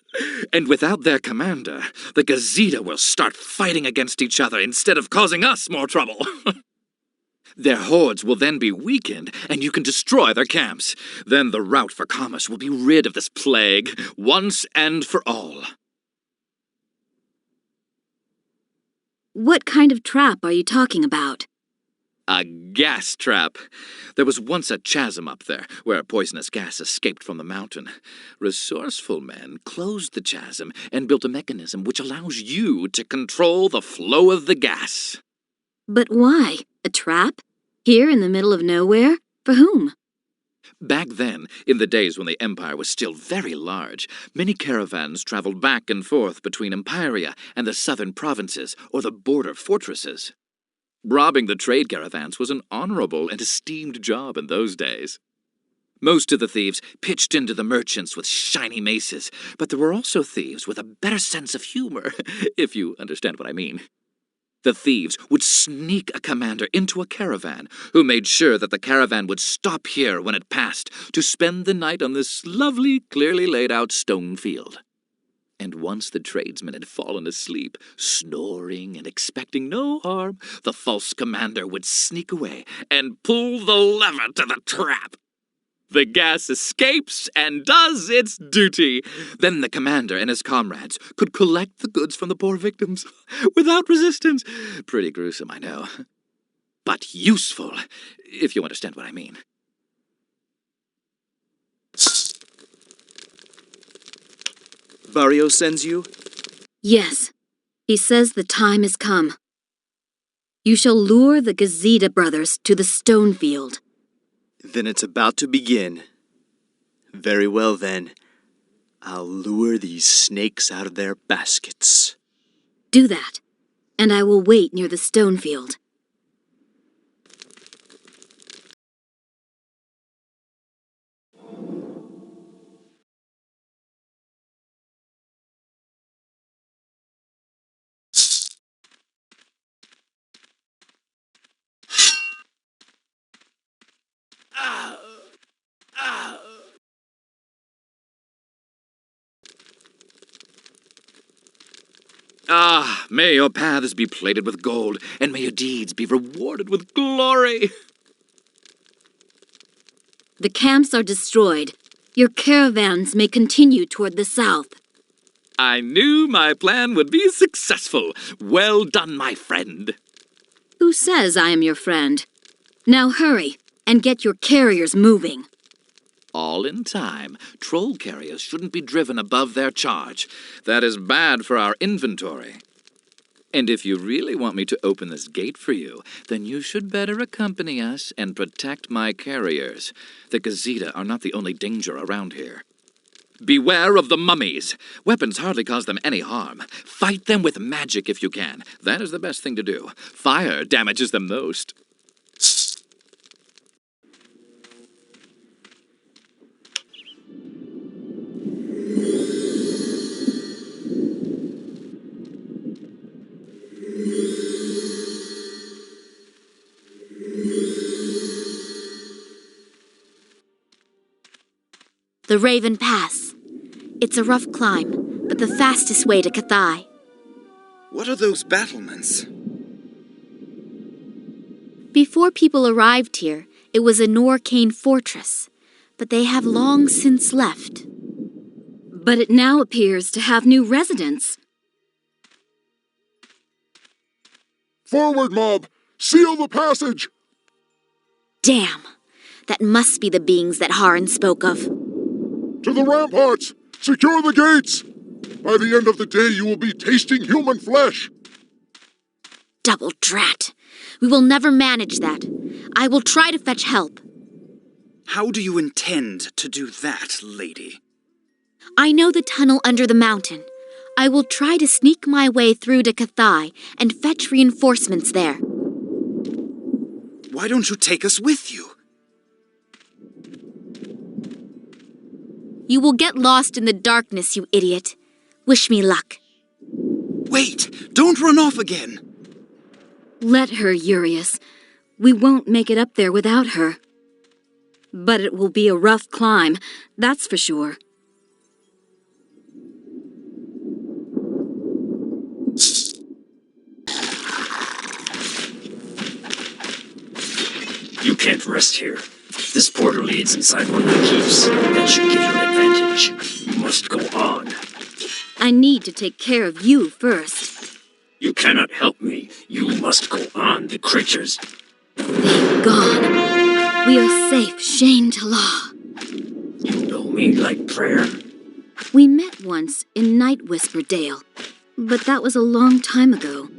And without their commander, the Gazeta will start fighting against each other instead of causing us more trouble. Their hordes will then be weakened, and you can destroy their camps. Then the route for commerce will be rid of this plague, once and for all. What kind of trap are you talking about? A gas trap. There was once a chasm up there, where poisonous gas escaped from the mountain. Resourceful men closed the chasm and built a mechanism which allows you to control the flow of the gas. But why? A trap? Here in the middle of nowhere? For whom? Back then, in the days when the Empire was still very large, many caravans traveled back and forth between Empyria and the southern provinces or the border fortresses. Robbing the trade caravans was an honorable and esteemed job in those days. Most of the thieves pitched into the merchants with shiny maces, but there were also thieves with a better sense of humor, if you understand what I mean. The thieves would sneak a commander into a caravan, who made sure that the caravan would stop here when it passed to spend the night on this lovely, clearly laid out stone field. And once the tradesmen had fallen asleep, snoring and expecting no harm, the false commander would sneak away and pull the lever to the trap. The gas escapes and does its duty. Then the commander and his comrades could collect the goods from the poor victims without resistance. Pretty gruesome, I know. But useful, if you understand what I mean. Barrio sends you? Yes. He says the time has come. You shall lure the Gazeta brothers to the stone field. Then it's about to begin. Very well then. I'll lure these snakes out of their baskets. Do that, and I will wait near the stone field. Ah, may your paths be plated with gold, and may your deeds be rewarded with glory. The camps are destroyed. Your caravans may continue toward the south. I knew my plan would be successful. Well done, my friend. Who says I am your friend? Now hurry, and get your carriers moving. All in time. Troll carriers shouldn't be driven above their charge. That is bad for our inventory. And if you really want me to open this gate for you, then you should better accompany us and protect my carriers. The Gazeta are not the only danger around here. Beware of the mummies. Weapons hardly cause them any harm. Fight them with magic if you can. That is the best thing to do. Fire damages them most. The Raven Pass. It's a rough climb, but the fastest way to Kathai. What are those battlements? Before people arrived here, it was a Norcane fortress, but they have long since left. But it now appears to have new residents. Forward, mob! Seal the passage! Damn! That must be the beings that Haran spoke of. To the ramparts! Secure the gates! By the end of the day, you will be tasting human flesh! Double drat! We will never manage that. I will try to fetch help. How do you intend to do that, lady? I know the tunnel under the mountain. I will try to sneak my way through to Kathai and fetch reinforcements there. Why don't you take us with you? You will get lost in the darkness, you idiot. Wish me luck. Wait! Don't run off again! Let her, Urias. We won't make it up there without her. But it will be a rough climb, that's for sure. You can't rest here. This portal leads inside one of the keeps. That should give you an advantage. You must go on. I need to take care of you first. You cannot help me. You must go on. The creatures. They've gone. We are safe, Shane to Law. You know me like prayer? We met once in Night Whisper Dale, but that was a long time ago.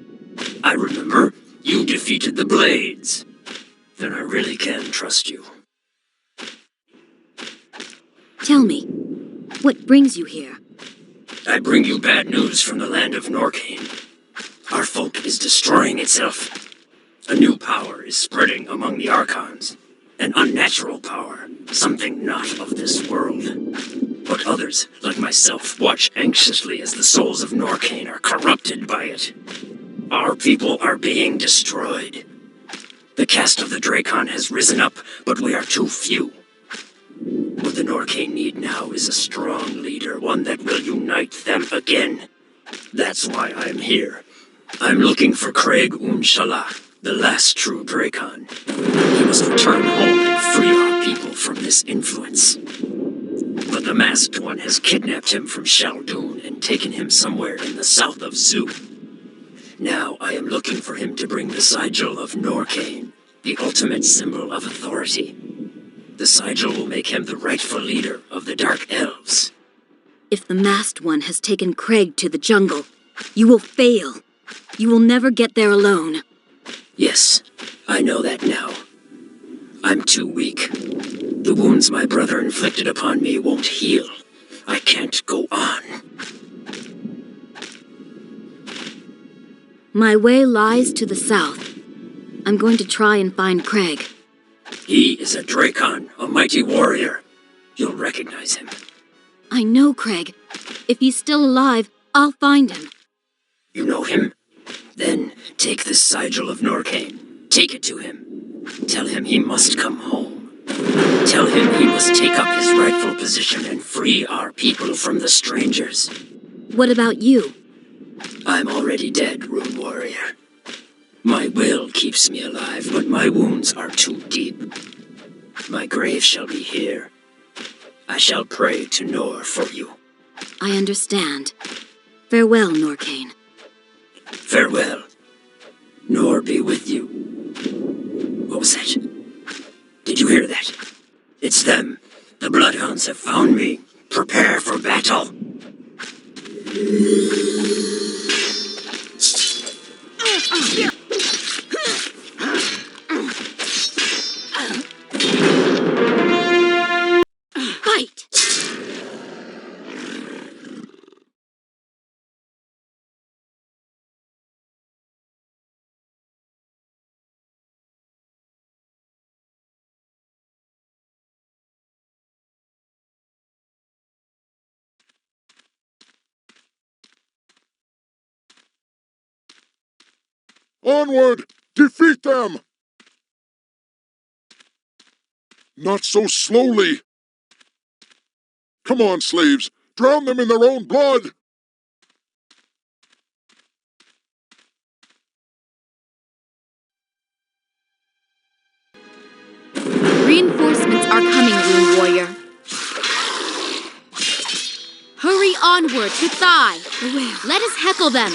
I remember. You defeated the Blades. Then I really can trust you. Tell me, what brings you here? I bring you bad news from the land of Norcane. Our folk is destroying itself. A new power is spreading among the Archons. An unnatural power, something not of this world. But others, like myself, watch anxiously as the souls of Norcane are corrupted by it. Our people are being destroyed. The cast of the Dracon has risen up, but we are too few. What the Norcane need now is a strong leader, one that will unite them again. That's why I'm here. I'm looking for Craig Unshala, the last true Dracon. He must return home and free our people from this influence. But the Masked One has kidnapped him from Shaldoon and taken him somewhere in the south of Zoo. Now I am looking for him to bring the Sigil of Norcane, the ultimate symbol of authority. The Sigil will make him the rightful leader of the Dark Elves. If the Masked One has taken Craig to the jungle, you will fail. You will never get there alone. Yes, I know that now. I'm too weak. The wounds my brother inflicted upon me won't heal. I can't go on. My way lies to the south. I'm going to try and find Craig. He is a Dracon, a mighty warrior. You'll recognize him. I know Craig. If he's still alive, I'll find him. You know him? Then take this Sigil of Norcane. Take it to him. Tell him he must come home. Tell him he must take up his rightful position and free our people from the strangers. What about you? I'm already dead, Rune Warrior. My will keeps me alive, but my wounds are too deep. My grave shall be here. I shall pray to Nor for you. I understand. Farewell, Norcane. Farewell. Nor be with you. What was that? Did you hear that? It's them. The Bloodhounds have found me. Prepare for battle. Fight! Onward! Defeat them! Not so slowly! Come on, slaves! Drown them in their own blood! Reinforcements are coming, Rune Warrior. Hurry onward, Kathai! Let us heckle them!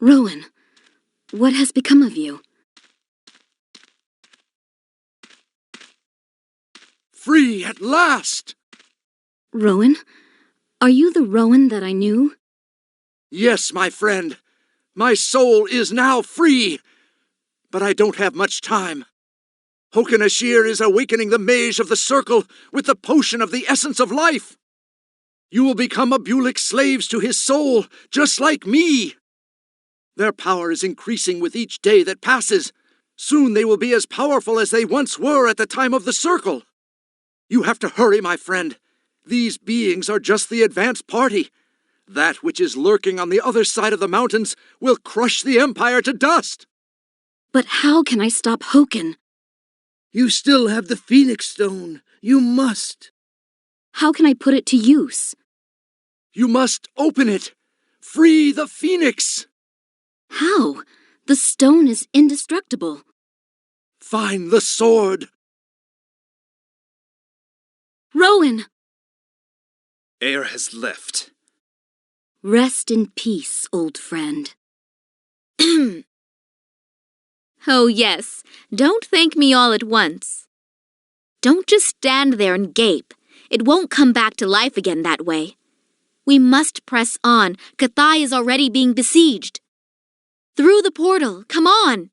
Rowan, what has become of you? Free at last! Rowan? Are you the Rowan that I knew? Yes, my friend. My soul is now free. But I don't have much time. Hokanashir is awakening the mage of the circle with the potion of the essence of life. You will become Abulic slaves to his soul, just like me. Their power is increasing with each day that passes. Soon they will be as powerful as they once were at the time of the circle. You have to hurry, my friend. These beings are just the advance party. That which is lurking on the other side of the mountains will crush the Empire to dust. But how can I stop Hoken? You still have the Phoenix Stone. You must. How can I put it to use? You must open it. Free the Phoenix. How? The stone is indestructible. Find the sword. Rowan! Air has left. Rest in peace, old friend. Oh, yes. Don't thank me all at once. Don't just stand there and gape. It won't come back to life again that way. We must press on. Kathai is already being besieged. Through the portal. Come on!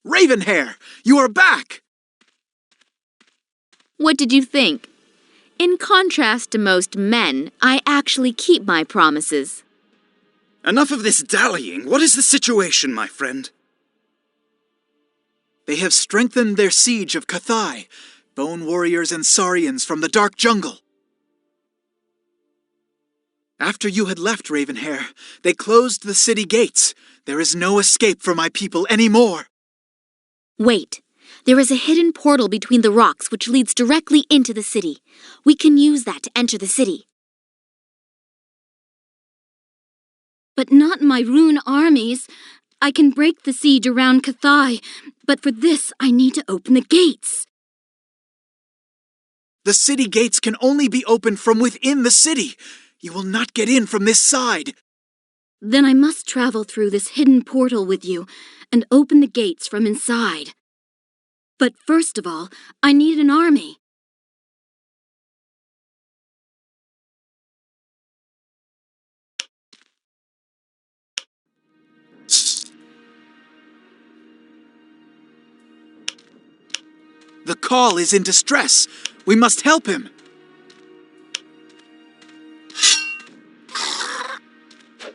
Ravenhair, you are back! What did you think? In contrast to most men, I actually keep my promises. Enough of this dallying. What is the situation, my friend? They have strengthened their siege of Kathai, bone warriors and Saurians from the dark jungle. After you had left, Ravenhair, they closed the city gates. There is no escape for my people anymore. Wait. There is a hidden portal between the rocks which leads directly into the city. We can use that to enter the city. But not my rune armies. I can break the siege around Kathai, but for this I need to open the gates. The city gates can only be opened from within the city. You will not get in from this side. Then I must travel through this hidden portal with you and open the gates from inside. But first of all, I need an army. The Call is in distress. We must help him.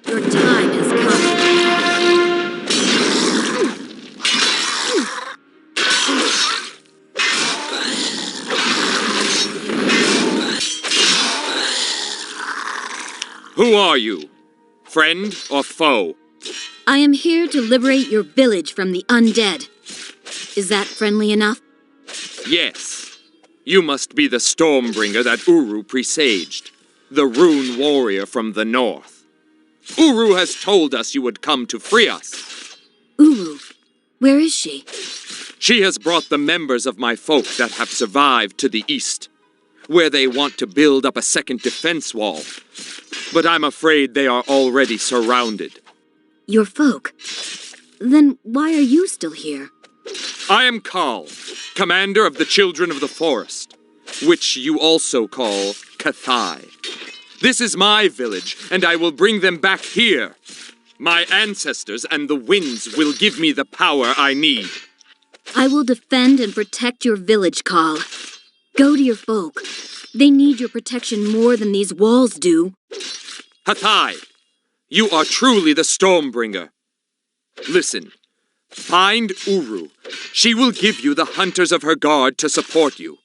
Your time has come. Who are you? Friend or foe? I am here to liberate your village from the undead. Is that friendly enough? Yes. You must be the Stormbringer that Uru presaged, the Rune Warrior from the north. Uru has told us you would come to free us. Uru? Where is she? She has brought the members of my folk that have survived to the east, where they want to build up a second defense wall. But I'm afraid they are already surrounded. Your folk? Then why are you still here? I am Khal, commander of the Children of the Forest, which you also call Kathai. This is my village, and I will bring them back here. My ancestors and the winds will give me the power I need. I will defend and protect your village, Khal. Go to your folk. They need your protection more than these walls do. Kathai, you are truly the Stormbringer. Listen, find Uru. She will give you the hunters of her guard to support you.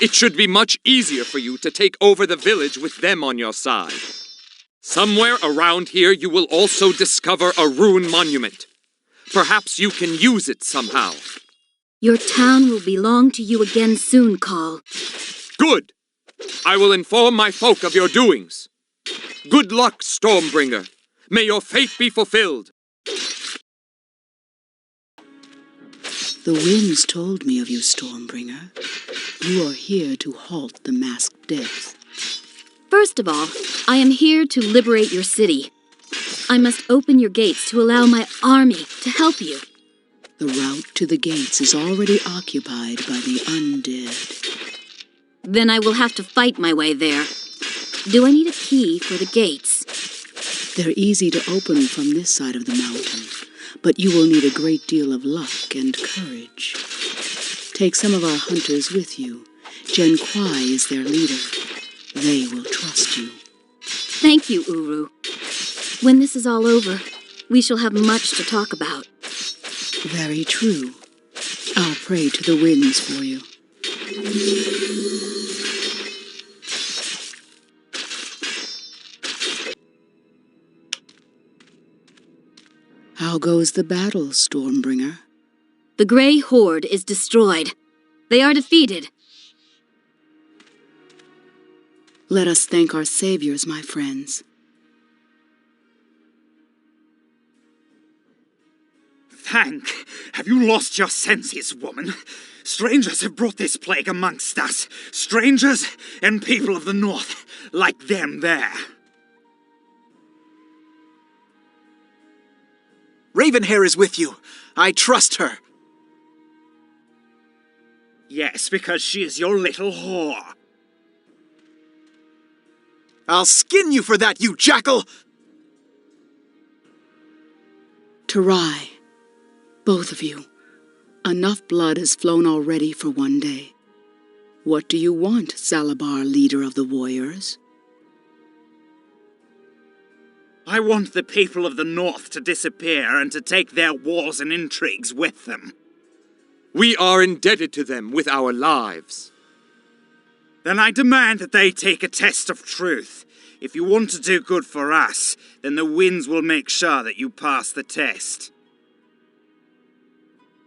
It should be much easier for you to take over the village with them on your side. Somewhere around here you will also discover a rune monument. Perhaps you can use it somehow. Your town will belong to you again soon, Khal. Good! I will inform my folk of your doings. Good luck, Stormbringer. May your fate be fulfilled. The winds told me of you, Stormbringer. You are here to halt the masked death. First of all, I am here to liberate your city. I must open your gates to allow my army to help you. The route to the gates is already occupied by the undead. Then I will have to fight my way there. Do I need a key for the gates? They're easy to open from this side of the mountain, but you will need a great deal of luck and courage. Take some of our hunters with you. Jen Kwai is their leader. They will trust you. Thank you, Uru. When this is all over, we shall have much to talk about. Very true. I'll pray to the winds for you. How goes the battle, Stormbringer? The Grey Horde is destroyed. They are defeated. Let us thank our saviors, my friends. Thank. Have you lost your senses, woman? Strangers have brought this plague amongst us. Strangers and people of the north, like them there. Ravenhair is with you. I trust her. Yes, because she is your little whore. I'll skin you for that, you jackal! Tarai, both of you, enough blood has flown already for one day. What do you want, Zalabar, leader of the warriors? I want the people of the north to disappear and to take their wars and intrigues with them. We are indebted to them with our lives. Then I demand that they take a test of truth. If you want to do good for us, then the winds will make sure that you pass the test.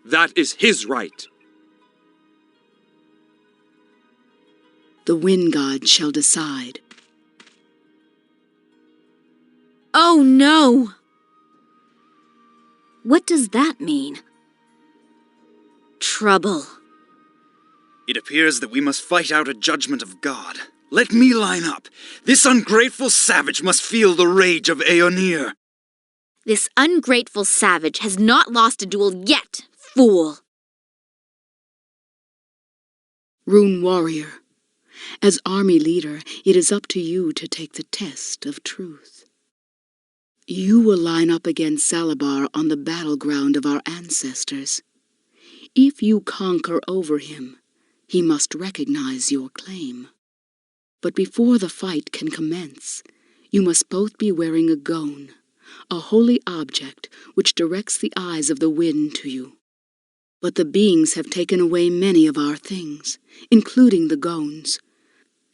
That is his right. The wind god shall decide. Oh no! What does that mean? Trouble. It appears that we must fight out a judgment of God. Let me line up. This ungrateful savage must feel the rage of Aeonir. This ungrateful savage has not lost a duel yet, fool! Rune Warrior, as army leader, it is up to you to take the test of truth. You will line up against Zalabar on the battleground of our ancestors. If you conquer over him, he must recognize your claim. But before the fight can commence, you must both be wearing a gone, a holy object which directs the eyes of the wind to you. But the beings have taken away many of our things, including the gones.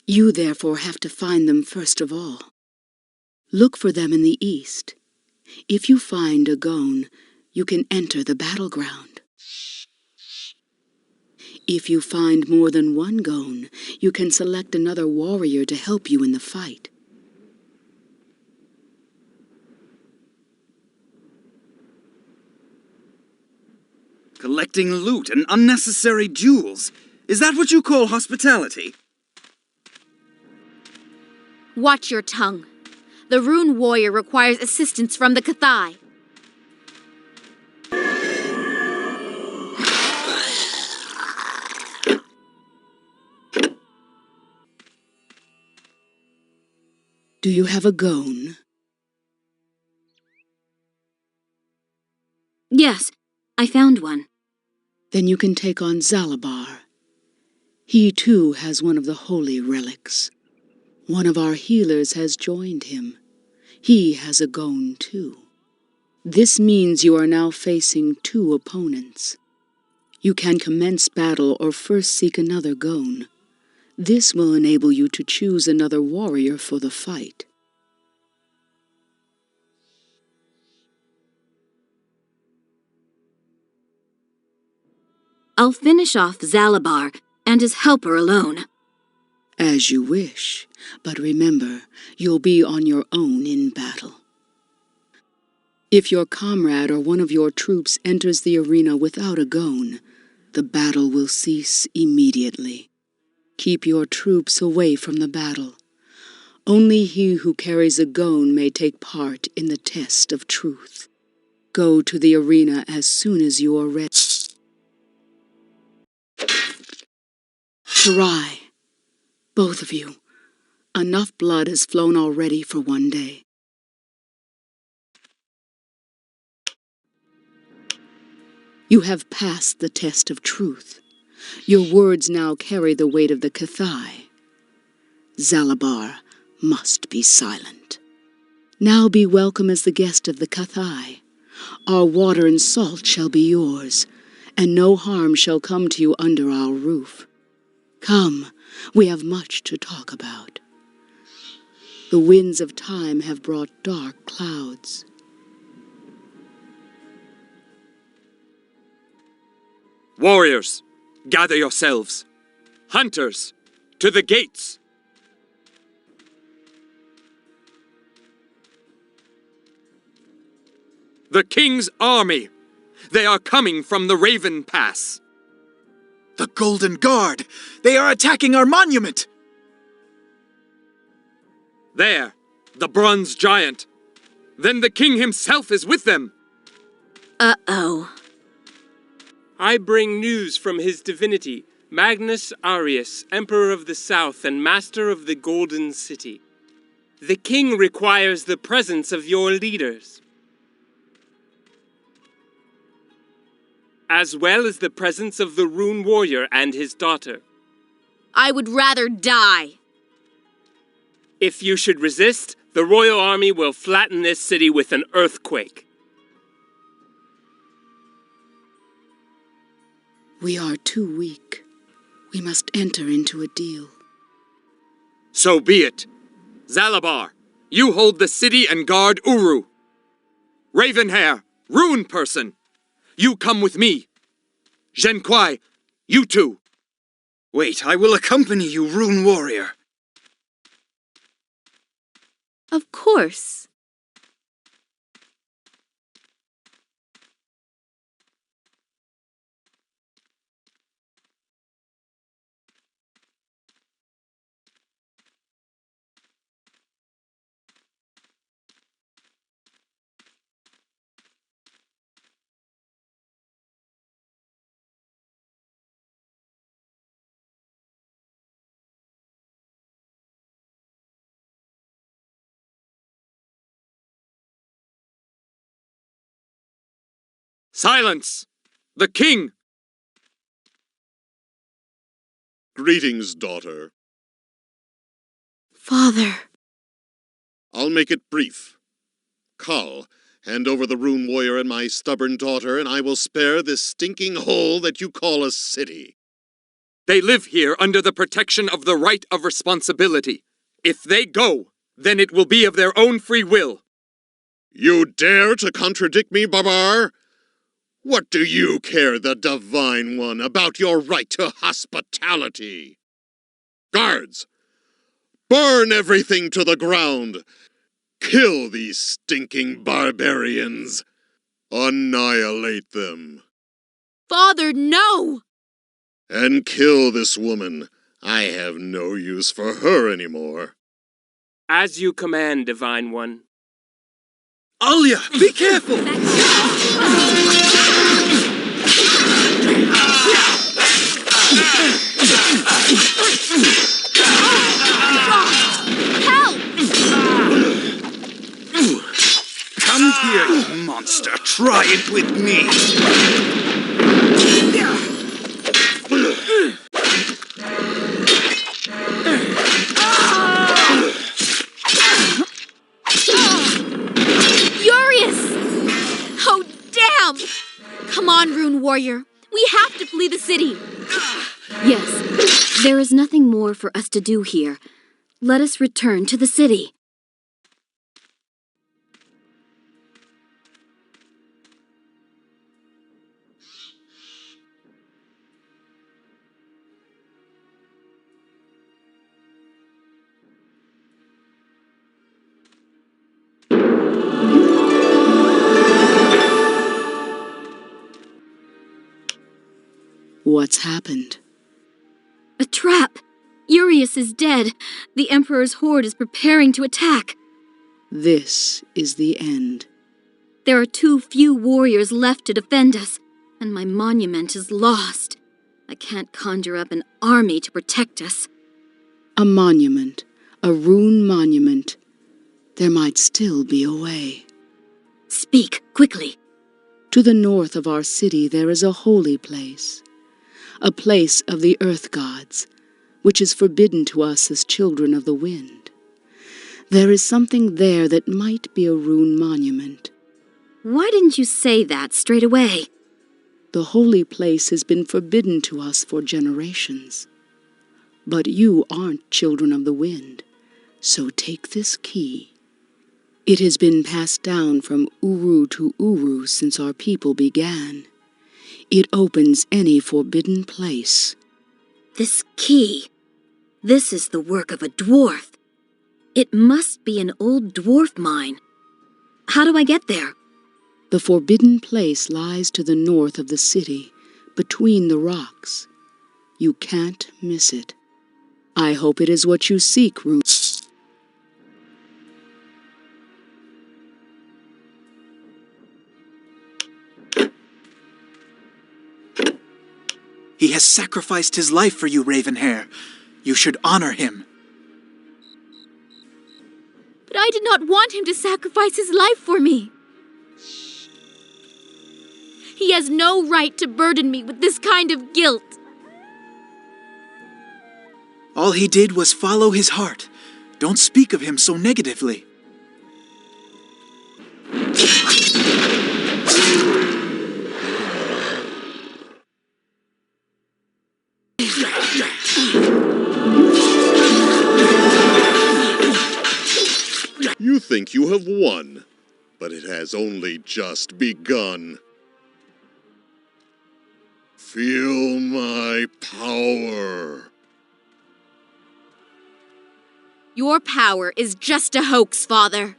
You therefore have to find them first of all. Look for them in the east. If you find a gone, you can enter the battleground. If you find more than one gone, you can select another warrior to help you in the fight. Collecting loot and unnecessary duels. Is that what you call hospitality? Watch your tongue. The Rune Warrior requires assistance from the Kathai. Do you have a gone? Yes, I found one. Then you can take on Zalabar. He too has one of the holy relics. One of our healers has joined him. He has a gone too. This means you are now facing two opponents. You can commence battle or first seek another gone. This will enable you to choose another warrior for the fight. I'll finish off Zalabar and his helper alone. As you wish, but remember, you'll be on your own in battle. If your comrade or one of your troops enters the arena without a gone, the battle will cease immediately. Keep your troops away from the battle. Only he who carries a gone may take part in the test of truth. Go to the arena as soon as you are ready. Tarai, both of you, enough blood has flown already for one day. You have passed the test of truth. Your words now carry the weight of the Kathai. Zalabar must be silent. Now be welcome as the guest of the Kathai. Our water and salt shall be yours, and no harm shall come to you under our roof. Come, we have much to talk about. The winds of time have brought dark clouds. Warriors, gather yourselves. Hunters, to the gates! The king's army! They are coming from the Raven Pass. The Golden Guard! They are attacking our monument! There, the bronze giant. Then the king himself is with them. Uh-oh. I bring news from his divinity, Magnus Arius, Emperor of the South and Master of the Golden City. The king requires the presence of your leaders, as well as the presence of the Rune Warrior and his daughter. I would rather die. If you should resist, the royal army will flatten this city with an earthquake. We are too weak. We must enter into a deal. So be it. Zalabar, you hold the city and guard Uru. Ravenhair, Rune person, you come with me. Zhenquai, you too. Wait, I will accompany you, Rune Warrior. Of course. Silence! The king! Greetings, daughter. Father. I'll make it brief. Khal, hand over the Rune Warrior and my stubborn daughter, and I will spare this stinking hole that you call a city. They live here under the protection of the right of responsibility. If they go, then it will be of their own free will. You dare to contradict me, Barbar? What do you care, the Divine One, about your right to hospitality? Guards, burn everything to the ground. Kill these stinking barbarians. Annihilate them. Father, no! And kill this woman. I have no use for her anymore. As you command, Divine One. Alia, be careful! Help! Come here, you monster. Try it with me. Oh, damn! Come on, Rune Warrior. We have to flee the city. Yes, there is nothing more for us to do here. Let us return to the city. What's happened? A trap! Urius is dead. The Emperor's horde is preparing to attack. This is the end. There are too few warriors left to defend us, and my monument is lost. I can't conjure up an army to protect us. A monument. A rune monument. There might still be a way. Speak, quickly. To the north of our city there is a holy place. A place of the earth gods, which is forbidden to us as children of the wind. There is something there that might be a rune monument. Why didn't you say that straight away? The holy place has been forbidden to us for generations. But you aren't children of the wind, so take this key. It has been passed down from Uru to Uru since our people began. It opens any forbidden place. This key. This is the work of a dwarf. It must be an old dwarf mine. How do I get there? The forbidden place lies to the north of the city, between the rocks. You can't miss it. I hope it is what you seek, Rune. He has sacrificed his life for you, Ravenhair. You should honor him. But I did not want him to sacrifice his life for me. He has no right to burden me with this kind of guilt. All he did was follow his heart. Don't speak of him so negatively. You think you have won, but it has only just begun. Feel my power. Your power is just a hoax, Father.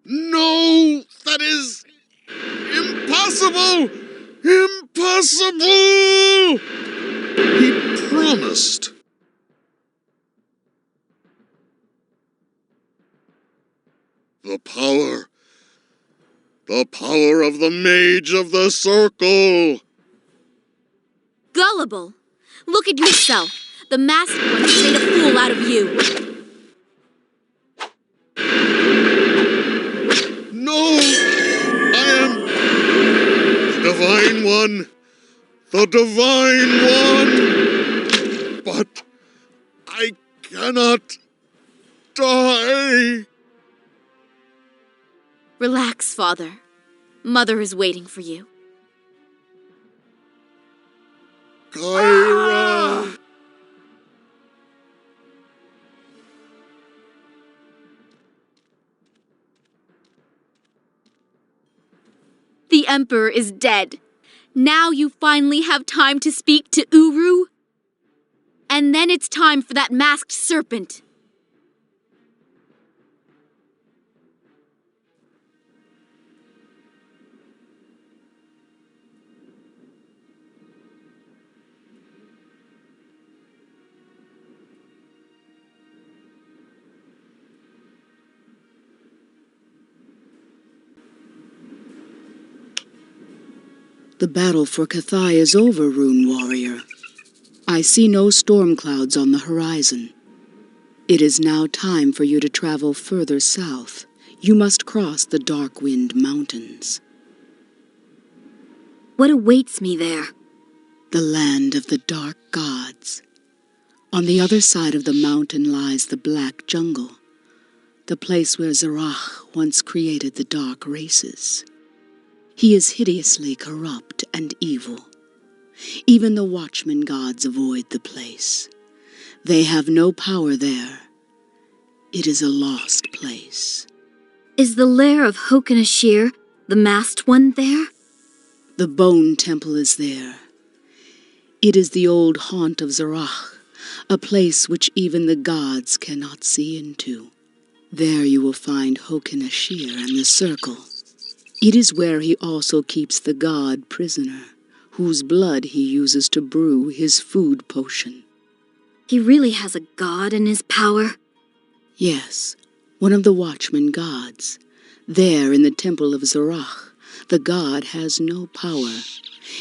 No! That is impossible! Impossible! He promised. The power of the Mage of the Circle! Gullible! Look at yourself. The masked one has made a fool out of you. No! I am the Divine One! The Divine One! But I cannot die! Relax, Father. Mother is waiting for you. Kyra! The Emperor is dead. Now you finally have time to speak to Uru. And then it's time for that masked serpent. The battle for Kathai is over, Rune Warrior. I see no storm clouds on the horizon. It is now time for you to travel further south. You must cross the Darkwind Mountains. What awaits me there? The land of the dark gods. On the other side of the mountain lies the Black Jungle, the place where Zarach once created the dark races. He is hideously corrupt and evil. Even the Watchmen gods avoid the place. They have no power there. It is a lost place. Is the lair of Hokanashir, the masked one, there? The Bone Temple is there. It is the old haunt of Zarach, a place which even the gods cannot see into. There you will find Hokanashir and the Circle. It is where he also keeps the god prisoner, whose blood he uses to brew his food potion. He really has a god in his power? Yes, one of the Watchmen gods. There in the temple of Zarach, the god has no power.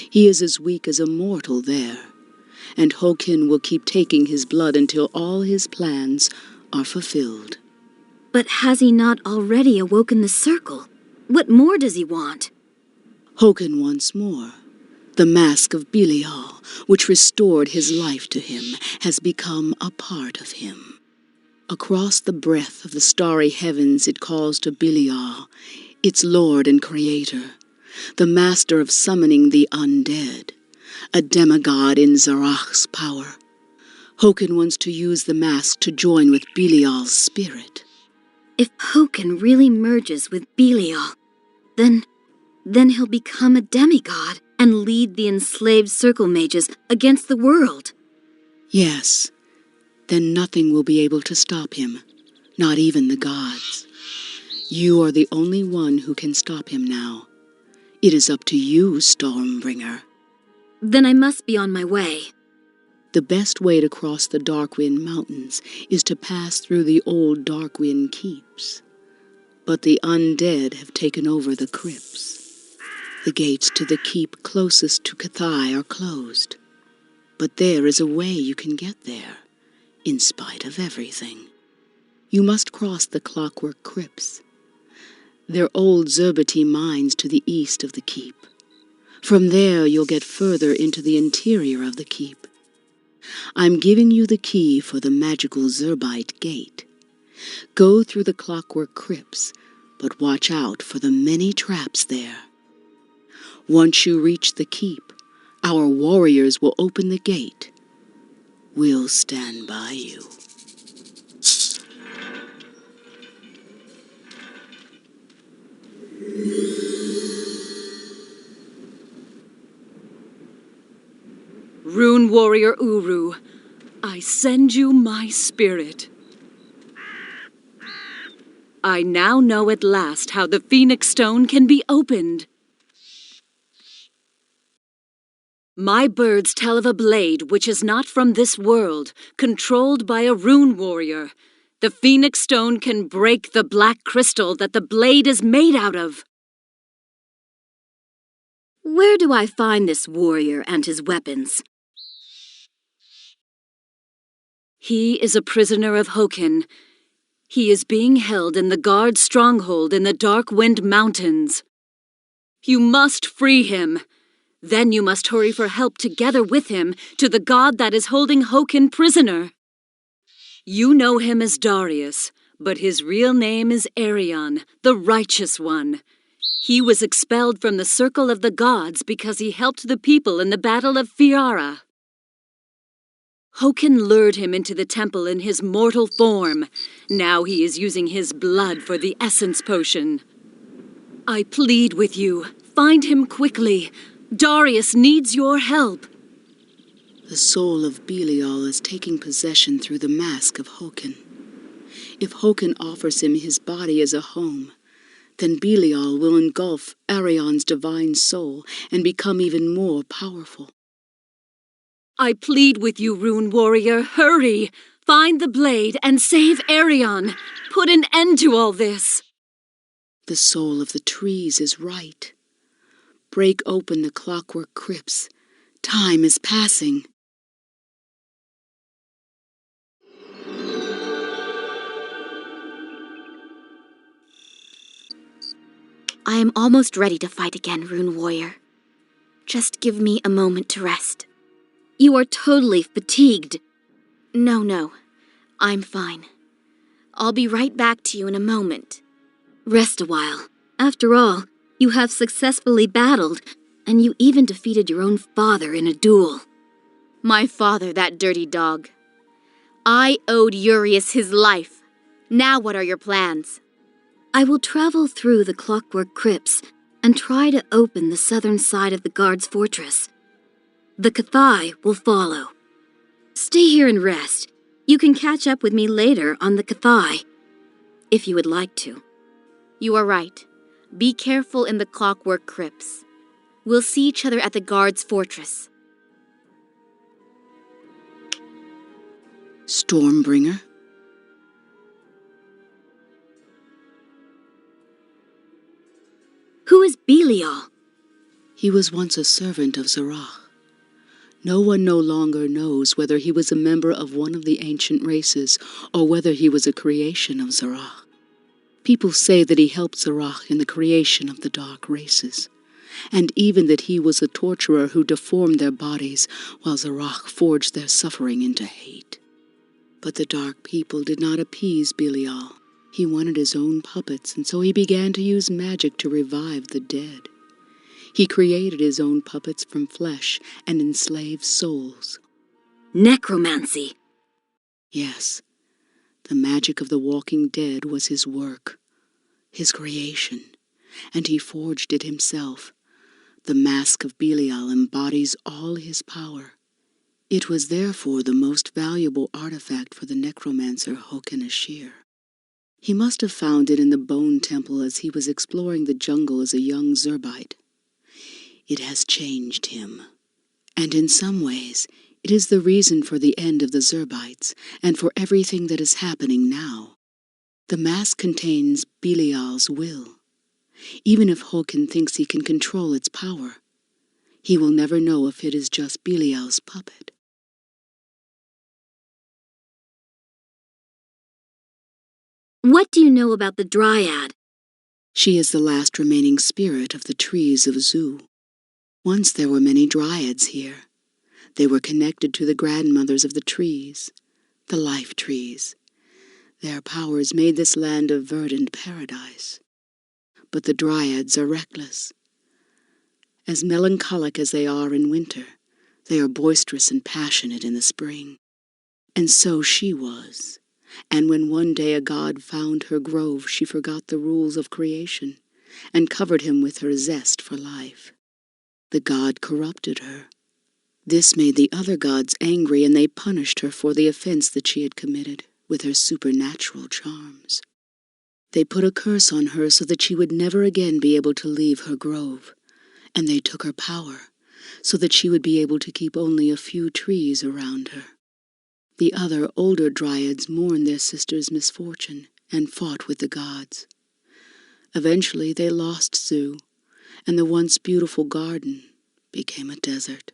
He is as weak as a mortal there, and Hokin will keep taking his blood until all his plans are fulfilled. But has he not already awoken the Circle? What more does he want? Hokin wants more. The mask of Belial, which restored his life to him, has become a part of him. Across the breadth of the starry heavens it calls to Belial, its lord and creator, the master of summoning the undead, a demigod in Zarach's power. Hoken wants to use the mask to join with Belial's spirit. If Hoken really merges with Belial, then he'll become a demigod and lead the enslaved circle mages against the world. Yes, then nothing will be able to stop him, not even the gods. You are the only one who can stop him now. It is up to you, Stormbringer. Then I must be on my way. The best way to cross the Darkwind Mountains is to pass through the old Darkwind Keeps. But the undead have taken over the crypts. The gates to the keep closest to Kathai are closed. But there is a way you can get there, in spite of everything. You must cross the Clockwork Crypts. They're old Zerbati mines to the east of the keep. From there you'll get further into the interior of the keep. I'm giving you the key for the magical Zerbite gate. Go through the Clockwork Crypts, but watch out for the many traps there. Once you reach the keep, our warriors will open the gate. We'll stand by you. Rune Warrior Uru, I send you my spirit. I now know at last how the Phoenix Stone can be opened. My birds tell of a blade which is not from this world, controlled by a Rune Warrior. The Phoenix Stone can break the black crystal that the blade is made out of. Where do I find this warrior and his weapons? He is a prisoner of Hoken. He is being held in the guard stronghold in the Darkwind Mountains. You must free him. Then you must hurry for help together with him to the god that is holding Hoken prisoner. You know him as Darius, but his real name is Arion, the Righteous One. He was expelled from the circle of the gods because he helped the people in the Battle of Fiara. Hoken lured him into the temple in his mortal form. Now he is using his blood for the essence potion. I plead with you, find him quickly. Darius needs your help. The soul of Belial is taking possession through the mask of Hoken. If Hoken offers him his body as a home, then Belial will engulf Arion's divine soul and become even more powerful. I plead with you, Rune Warrior, hurry! Find the blade and save Arion! Put an end to all this! The soul of the trees is right. Break open the Clockwork Crypts. Time is passing. I am almost ready to fight again, Rune Warrior. Just give me a moment to rest. You are totally fatigued. No, I'm fine. I'll be right back to you in a moment. Rest a while. After all, you have successfully battled, and you even defeated your own father in a duel. My father, that dirty dog. I owed Urius his life. Now what are your plans? I will travel through the Clockwork Crypts and try to open the southern side of the guard's fortress. The Kathai will follow. Stay here and rest. You can catch up with me later on the Kathai, if you would like to. You are right. Be careful in the Clockwork Crypts. We'll see each other at the guard's fortress. Stormbringer? Who is Belial? He was once a servant of Zarach. No one no longer knows whether he was a member of one of the ancient races or whether he was a creation of Zarach. People say that he helped Zarach in the creation of the dark races, and even that he was a torturer who deformed their bodies while Zarach forged their suffering into hate. But the Dark People did not appease Belial. He wanted his own puppets, and so he began to use magic to revive the dead. He created his own puppets from flesh and enslaved souls. Necromancy. Yes, the magic of the walking dead was his work, his creation, and he forged it himself. The mask of Belial embodies all his power. It was therefore the most valuable artifact for the necromancer Hoken Ashir. He must have found it in the Bone Temple as he was exploring the jungle as a young Zerbite. It has changed him, and in some ways it is the reason for the end of the Zerbites and for everything that is happening now. The mask contains Belial's will. Even if Hoken thinks he can control its power, he will never know if it is just Belial's puppet. What do you know about the Dryad? She is the last remaining spirit of the trees of Zu. Once there were many Dryads here. They were connected to the grandmothers of the trees, the life trees. Their powers made this land a verdant paradise. But the Dryads are reckless. As melancholic as they are in winter, they are boisterous and passionate in the spring. And so she was. And when one day a god found her grove, she forgot the rules of creation and covered him with her zest for life. The god corrupted her. This made the other gods angry, and they punished her for the offense that she had committed with her supernatural charms. They put a curse on her so that she would never again be able to leave her grove, and they took her power so that she would be able to keep only a few trees around her. The other older Dryads mourned their sister's misfortune and fought with the gods. Eventually they lost Zu, and the once beautiful garden became a desert.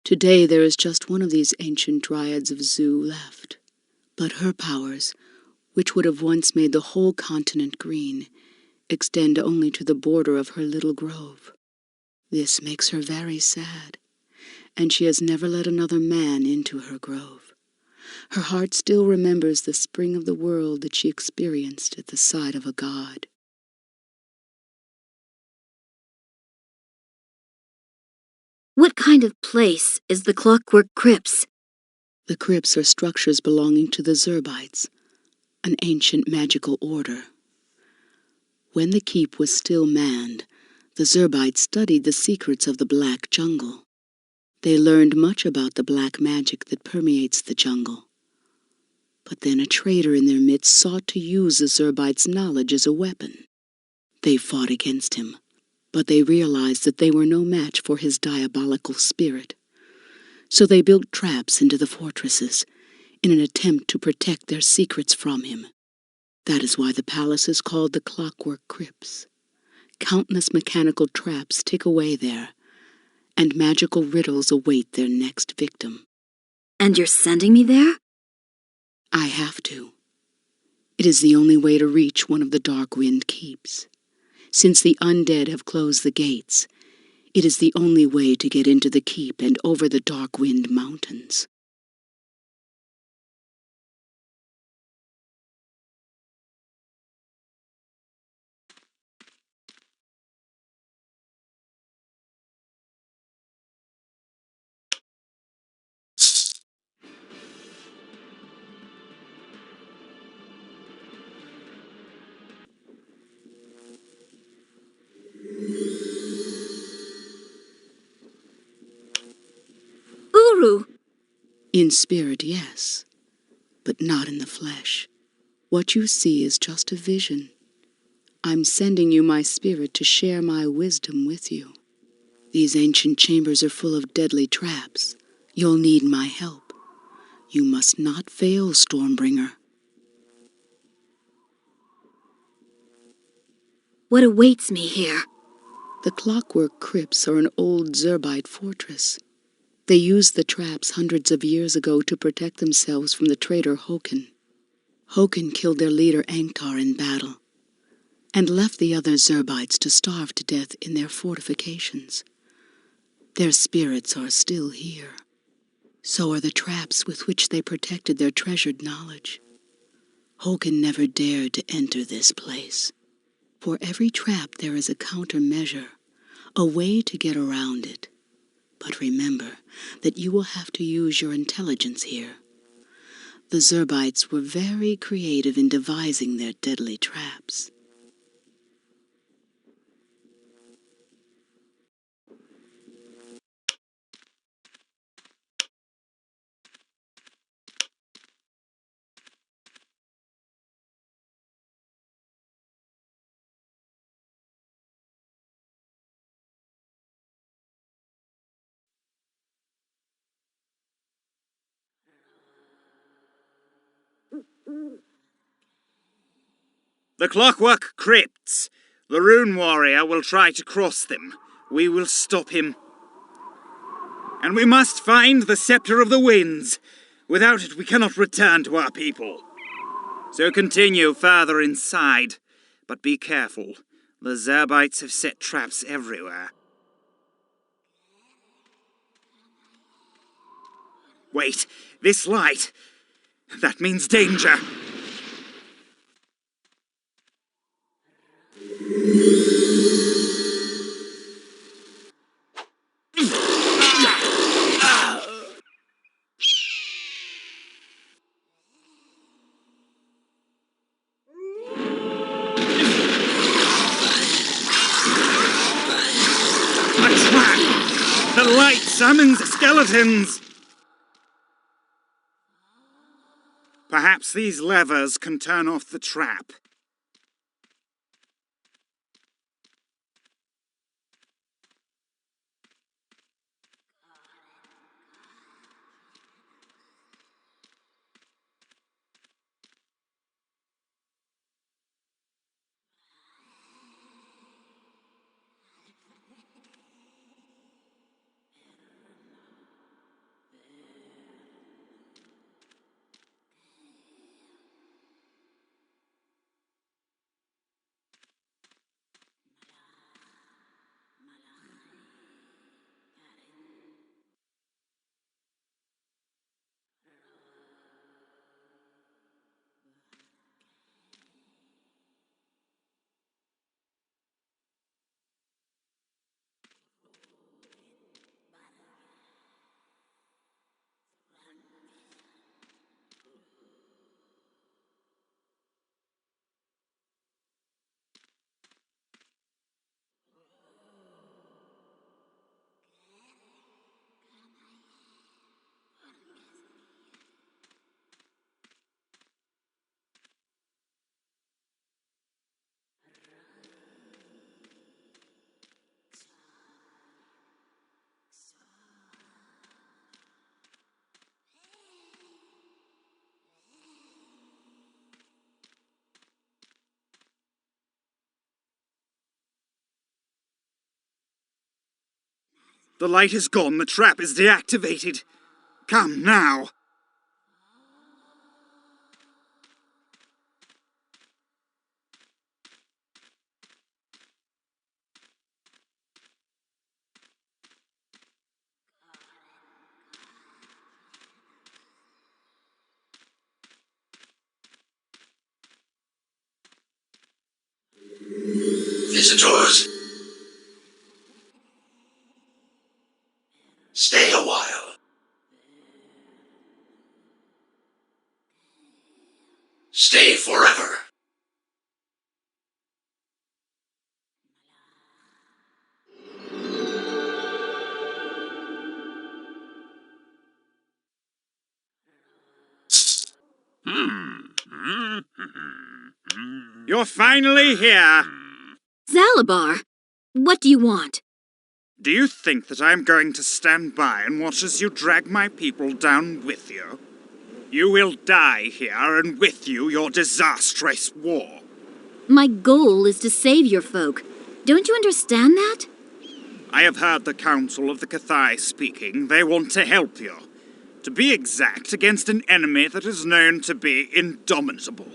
Today there is just one of these ancient Dryads of Zu left, but her powers, which would have once made the whole continent green, extend only to the border of her little grove. This makes her very sad, and she has never let another man into her grove. Her heart still remembers the spring of the world that she experienced at the side of a god. What kind of place is the Clockwork Crypts? The crypts are structures belonging to the Zerbites, an ancient magical order. When the keep was still manned, the Zerbites studied the secrets of the Black Jungle. They learned much about the black magic that permeates the jungle. But then a traitor in their midst sought to use the Zerbites' knowledge as a weapon. They fought against him, but they realized that they were no match for his diabolical spirit. So they built traps into the fortresses in an attempt to protect their secrets from him. That is why the palace is called the Clockwork Crypts. Countless mechanical traps tick away there, and magical riddles await their next victim. And you're sending me there? I have to. It is the only way to reach one of the Darkwind Keeps. Since the undead have closed the gates, it is the only way to get into the keep and over the Darkwind Mountains. Uru! In spirit, yes, but not in the flesh. What you see is just a vision. I'm sending you my spirit to share my wisdom with you. These ancient chambers are full of deadly traps. You'll need my help. You must not fail, Stormbringer. What awaits me here? The Clockwork Crypts are an old Zerbite fortress. They used the traps hundreds of years ago to protect themselves from the traitor Hoken. Hoken killed their leader Anktar in battle, and left the other Zerbites to starve to death in their fortifications. Their spirits are still here. So are the traps with which they protected their treasured knowledge. Hogan never dared to enter this place. For every trap there is a countermeasure, a way to get around it. But remember that you will have to use your intelligence here. The Zerbites were very creative in devising their deadly traps. The Clockwork Crypts. The Rune Warrior will try to cross them. We will stop him. And we must find the Scepter of the Winds. Without it, we cannot return to our people. So continue further inside. But be careful. The Zerbites have set traps everywhere. Wait, this light. That means danger. The light summons skeletons! Perhaps these levers can turn off the trap. The light is gone, the trap is deactivated. Come now. Visitors, stay a while. Stay forever. You're finally here. Zalabar, what do you want? Do you think that I'm going to stand by and watch as you drag my people down with you? You will die here, and with you your disastrous war. My goal is to save your folk. Don't you understand that? I have heard the Council of the Kathai speaking. They want to help you. To be exact, against an enemy that is known to be indomitable.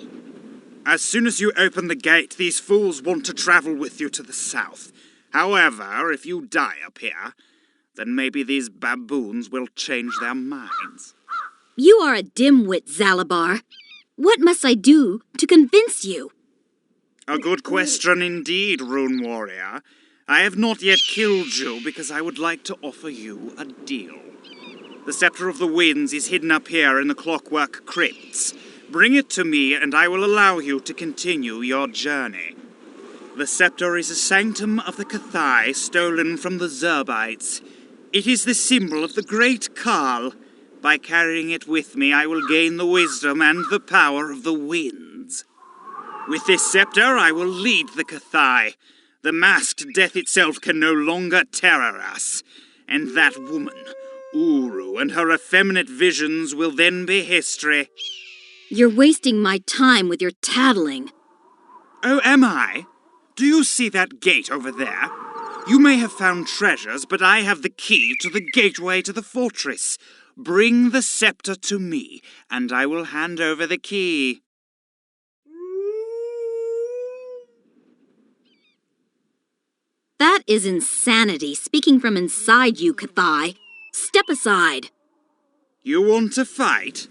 As soon as you open the gate, these fools want to travel with you to the south. However, if you die up here, then maybe these baboons will change their minds. You are a dimwit, Zalabar. What must I do to convince you? A good question indeed, Rune Warrior. I have not yet killed you because I would like to offer you a deal. The Scepter of the Winds is hidden up here in the Clockwork Crypts. Bring it to me and I will allow you to continue your journey. The scepter is a sanctum of the Kathai stolen from the Zerbites. It is the symbol of the great Khal. By carrying it with me, I will gain the wisdom and the power of the winds. With this scepter, I will lead the Kathai. The masked death itself can no longer terror us. And that woman, Uru, and her effeminate visions will then be history. You're wasting my time with your tattling. Oh, am I? Do you see that gate over there? You may have found treasures, but I have the key to the gateway to the fortress. Bring the scepter to me, and I will hand over the key. That is insanity, speaking from inside you, Kathai. Step aside. You want to fight?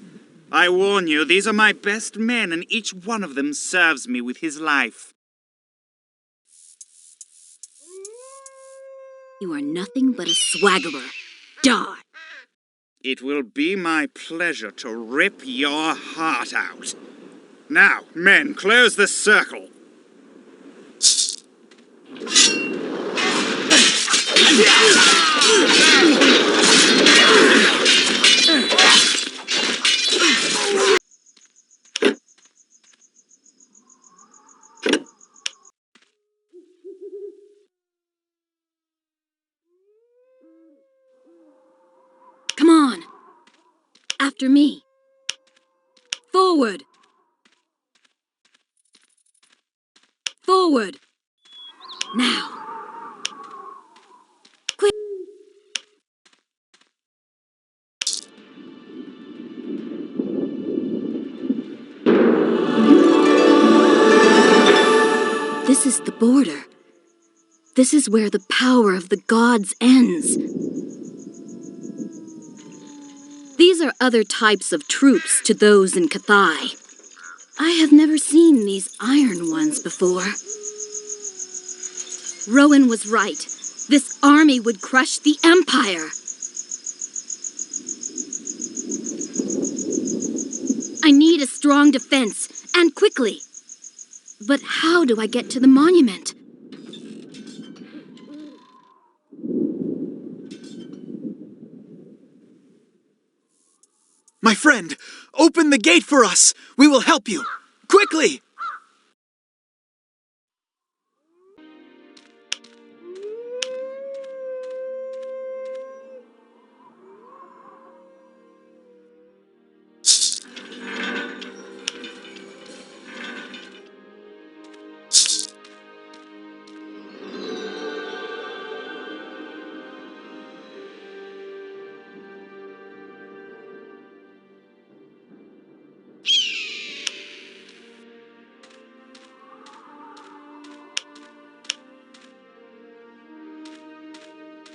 I warn you, these are my best men, and each one of them serves me with his life. You are nothing but a swaggerer. Die! It will be my pleasure to rip your heart out. Now, men, close the circle. Come on. After me. Forward. Forward. Now. Quick. This is the border. This is where the power of the gods ends. These are other types of troops to those in Kathai. I have never seen these iron ones before. Rowan was right. This army would crush the Empire. I need a strong defense, and quickly. But how do I get to the monument? My friend, open the gate for us. We will help you. Quickly!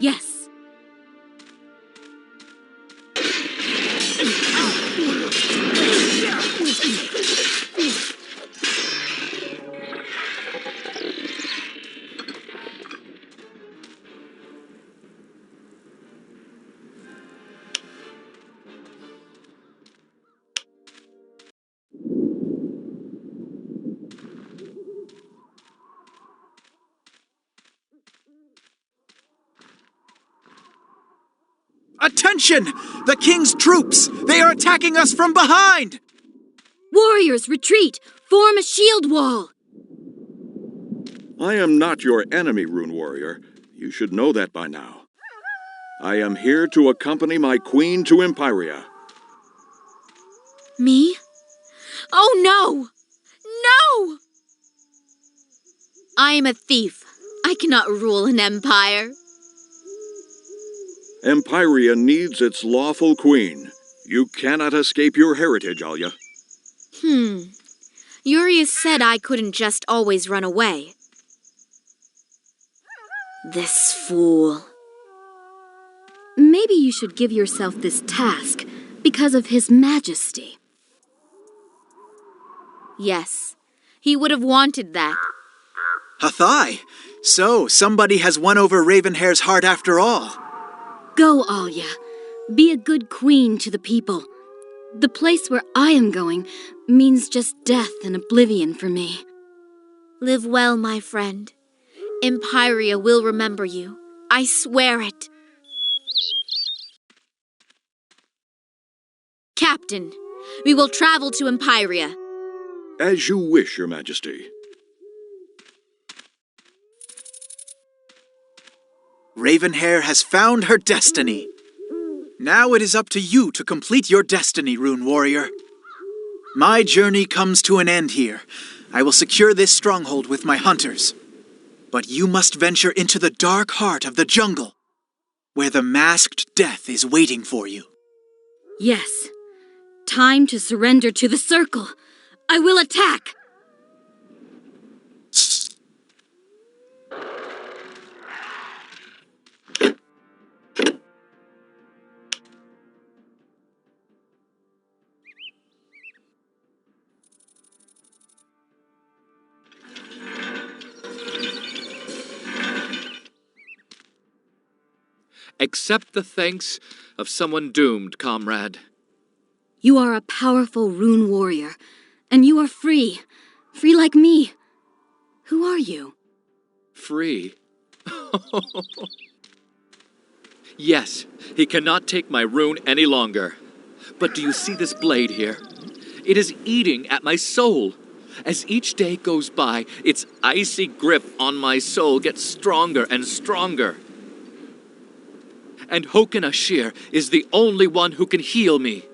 Yes. Attention! The king's troops! They are attacking us from behind! Warriors, retreat! Form a shield wall! I am not your enemy, Rune Warrior. You should know that by now. I am here to accompany my queen to Empyria. Me? Oh no! No! I am a thief. I cannot rule an empire. Empyria needs its lawful queen. You cannot escape your heritage, Alia. Urias said I couldn't just always run away. This fool. Maybe you should give yourself this task because of His Majesty. Yes, he would have wanted that. Kathai! So, somebody has won over Ravenhair's heart after all. Go, Alia. Be a good queen to the people. The place where I am going means just death and oblivion for me. Live well, my friend. Empyria will remember you. I swear it. Captain, we will travel to Empyria. As you wish, Your Majesty. Ravenhair has found her destiny. Now it is up to you to complete your destiny, Rune Warrior. My journey comes to an end here. I will secure this stronghold with my hunters. But you must venture into the dark heart of the jungle, where the masked death is waiting for you. Yes. Time to surrender to the circle. I will attack! Accept the thanks of someone doomed, comrade. You are a powerful Rune Warrior, and you are free. Free like me. Who are you? Free? Yes, he cannot take my rune any longer. But do you see this blade here? It is eating at my soul. As each day goes by, its icy grip on my soul gets stronger and stronger. And Hoken Ashir is the only one who can heal me.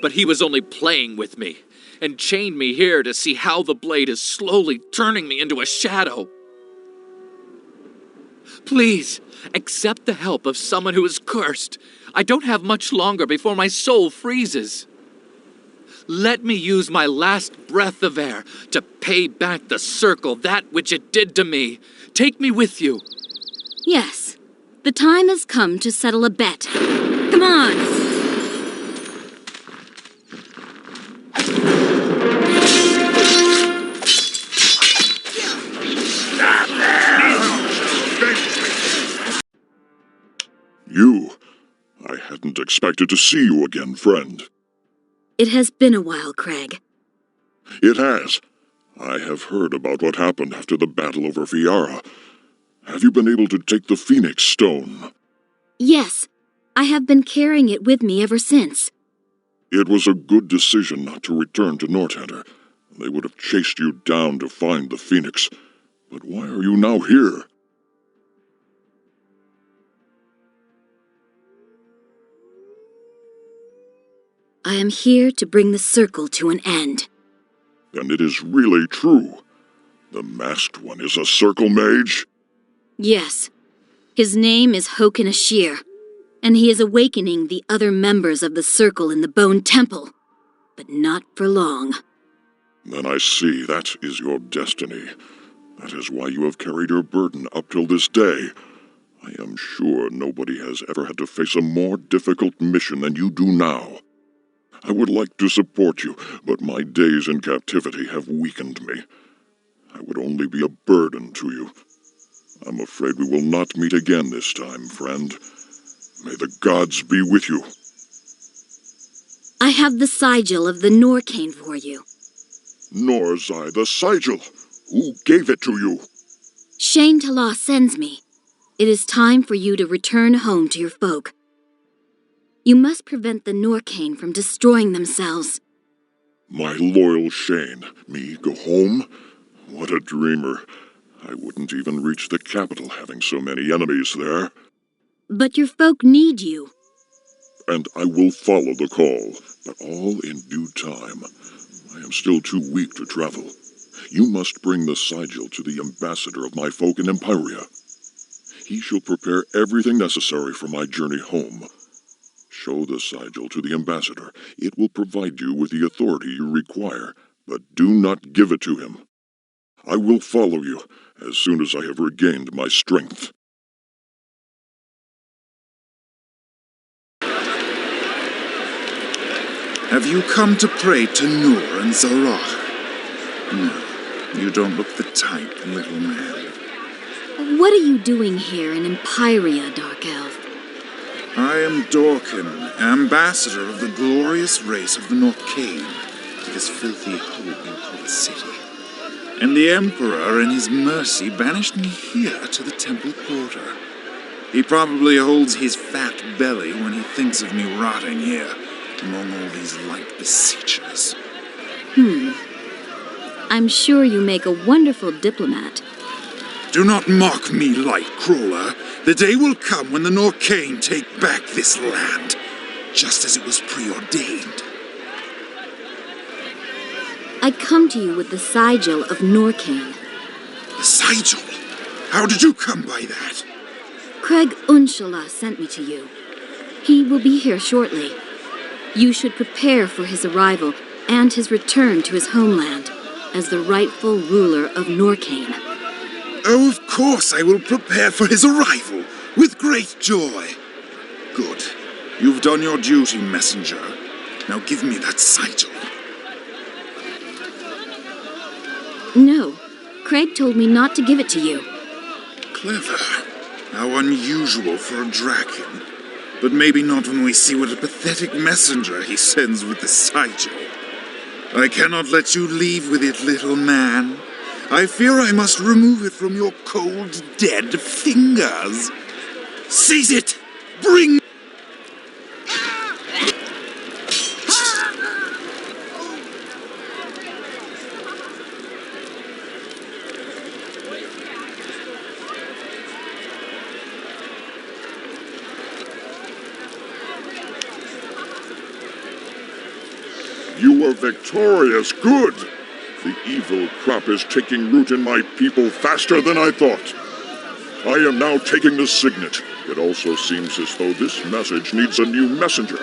But he was only playing with me, and chained me here to see how the blade is slowly turning me into a shadow. Please, accept the help of someone who is cursed. I don't have much longer before my soul freezes. Let me use my last breath of air to pay back the circle that which it did to me. Take me with you. Yes. The time has come to settle a bet. Come on! You. I hadn't expected to see you again, friend. It has been a while, Craig. It has. I have heard about what happened after the battle over Viara. Have you been able to take the Phoenix Stone? Yes. I have been carrying it with me ever since. It was a good decision not to return to Northander. They would have chased you down to find the Phoenix. But why are you now here? I am here to bring the circle to an end. Then it is really true. The masked one is a circle mage? Yes. His name is Hoken Ashir, and he is awakening the other members of the circle in the Bone Temple. But not for long. Then I see that is your destiny. That is why you have carried your burden up till this day. I am sure nobody has ever had to face a more difficult mission than you do now. I would like to support you, but my days in captivity have weakened me. I would only be a burden to you. I'm afraid we will not meet again this time, friend. May the gods be with you. I have the sigil of the Norcane for you. Norzai, the sigil. Who gave it to you? Shane Talah sends me. It is time for you to return home to your folk. You must prevent the Norcane from destroying themselves. My loyal Shane. Me go home? What a dreamer. I wouldn't even reach the capital having so many enemies there. But your folk need you. And I will follow the call, but all in due time. I am still too weak to travel. You must bring the sigil to the ambassador of my folk in Empyria. He shall prepare everything necessary for my journey home. Show the sigil to the ambassador. It will provide you with the authority you require, but do not give it to him. I will follow you as soon as I have regained my strength. Have you come to pray to Nur and Zarah? No, you don't look the type, little man. What are you doing here in Empyria, Dark Elf? I am Dorkin, ambassador of the glorious race of the Norcane, this filthy hole you call a city. And the Emperor, in his mercy, banished me here to the temple quarter. He probably holds his fat belly when he thinks of me rotting here, among all these light beseechers. I'm sure you make a wonderful diplomat. Do not mock me, Lightcrawler. The day will come when the Norcane take back this land, just as it was preordained. I come to you with the sigil of Norcane. The sigil? How did you come by that? Craig Unshala sent me to you. He will be here shortly. You should prepare for his arrival and his return to his homeland as the rightful ruler of Norcane. Oh, of course I will prepare for his arrival, with great joy. Good. You've done your duty, messenger. Now give me that sigil. No, Craig told me not to give it to you. Clever. How unusual for a Draken. But maybe not when we see what a pathetic messenger he sends with the sigil. I cannot let you leave with it, little man. I fear I must remove it from your cold, dead fingers. Seize it! Bring... You are victorious. Good! The evil crop is taking root in my people faster than I thought. I am now taking the signet. It also seems as though this message needs a new messenger.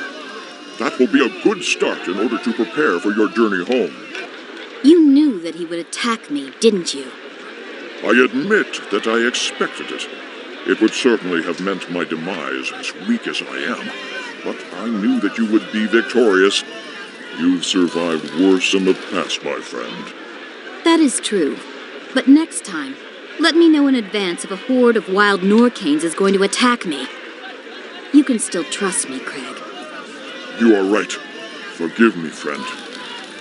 That will be a good start in order to prepare for your journey home. You knew that he would attack me, didn't you? I admit that I expected it. It would certainly have meant my demise, as weak as I am. But I knew that you would be victorious. You've survived worse in the past, my friend. That is true. But next time, let me know in advance if a horde of wild Norcanes is going to attack me. You can still trust me, Craig. You are right. Forgive me, friend.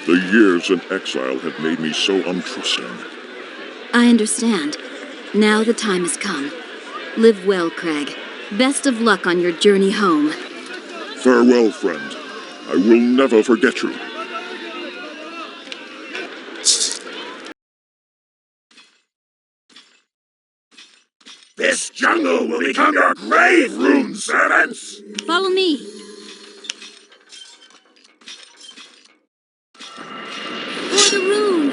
The years in exile have made me so untrusting. I understand. Now the time has come. Live well, Craig. Best of luck on your journey home. Farewell, friend. I will never forget you. This jungle will become your grave, Rune servants! Follow me. For the rune!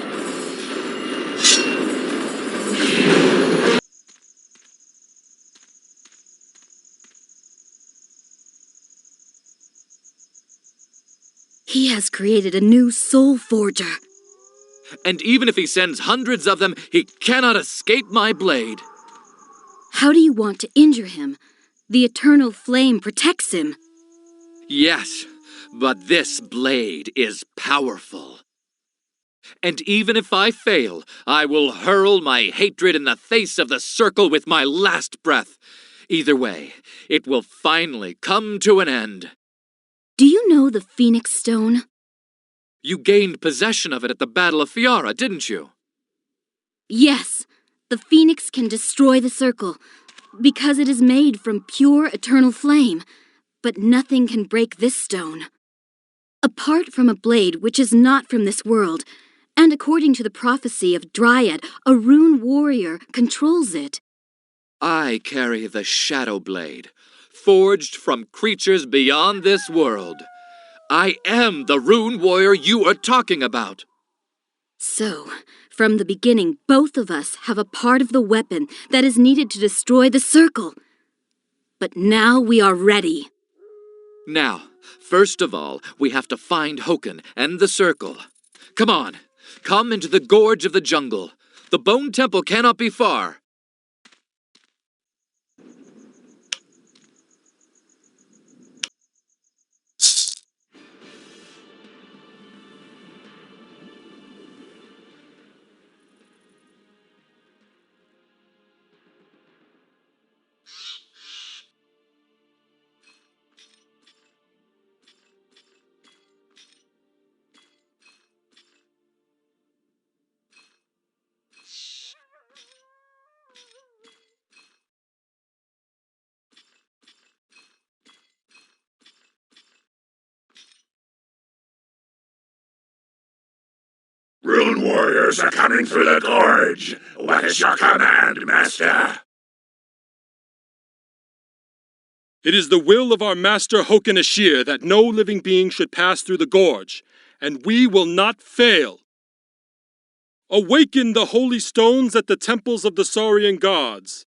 He has created a new soul forger. And even if he sends hundreds of them, he cannot escape my blade. How do you want to injure him? The eternal flame protects him. Yes, but this blade is powerful. And even if I fail, I will hurl my hatred in the face of the circle with my last breath. Either way, it will finally come to an end. Do you know the Phoenix Stone? You gained possession of it at the Battle of Fiara, didn't you? Yes, the Phoenix can destroy the circle, because it is made from pure eternal flame, but nothing can break this stone. Apart from a blade which is not from this world, and according to the prophecy of Dryad, a Rune Warrior controls it. I carry the Shadow Blade, forged from creatures beyond this world. I am the Rune Warrior you are talking about. So, from the beginning, both of us have a part of the weapon that is needed to destroy the circle. But now we are ready. Now, first of all, we have to find Hoken and the circle. Come on, Come into the Gorge of the jungle. The Bone Temple cannot be far. Rune Warriors are coming through the gorge. What is your command, Master? It is the will of our master Hokan Ashir that no living being should pass through the gorge, and we will not fail. Awaken the holy stones at the temples of the Saurian gods.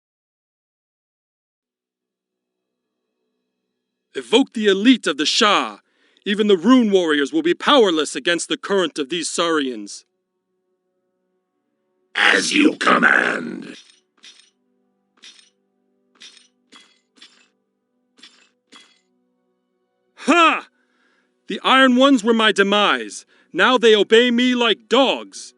Evoke the elite of the Shah. Even the Rune Warriors will be powerless against the current of these Saurians. As you command. Ha! The Iron Ones were my demise. Now they obey me like dogs.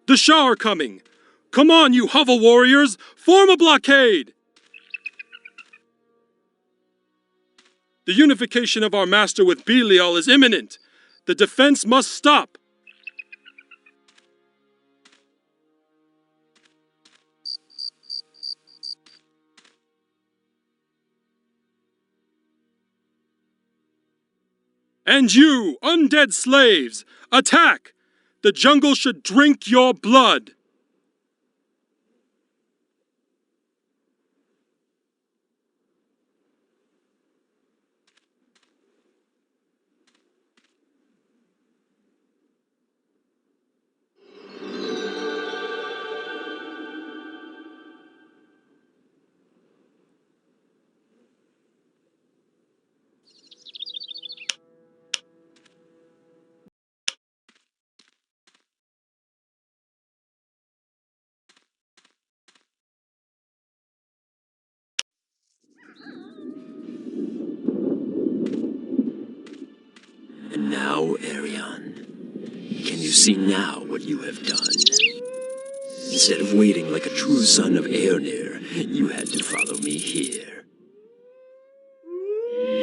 The Shah are coming! Come on, you hovel warriors! Form a blockade! The unification of our master with Belial is imminent. The defense must stop. And you, undead slaves, attack! The jungle should drink your blood! And now, Arion, can you see now what you have done? Instead of waiting like a true son of Aeonir, you had to follow me here.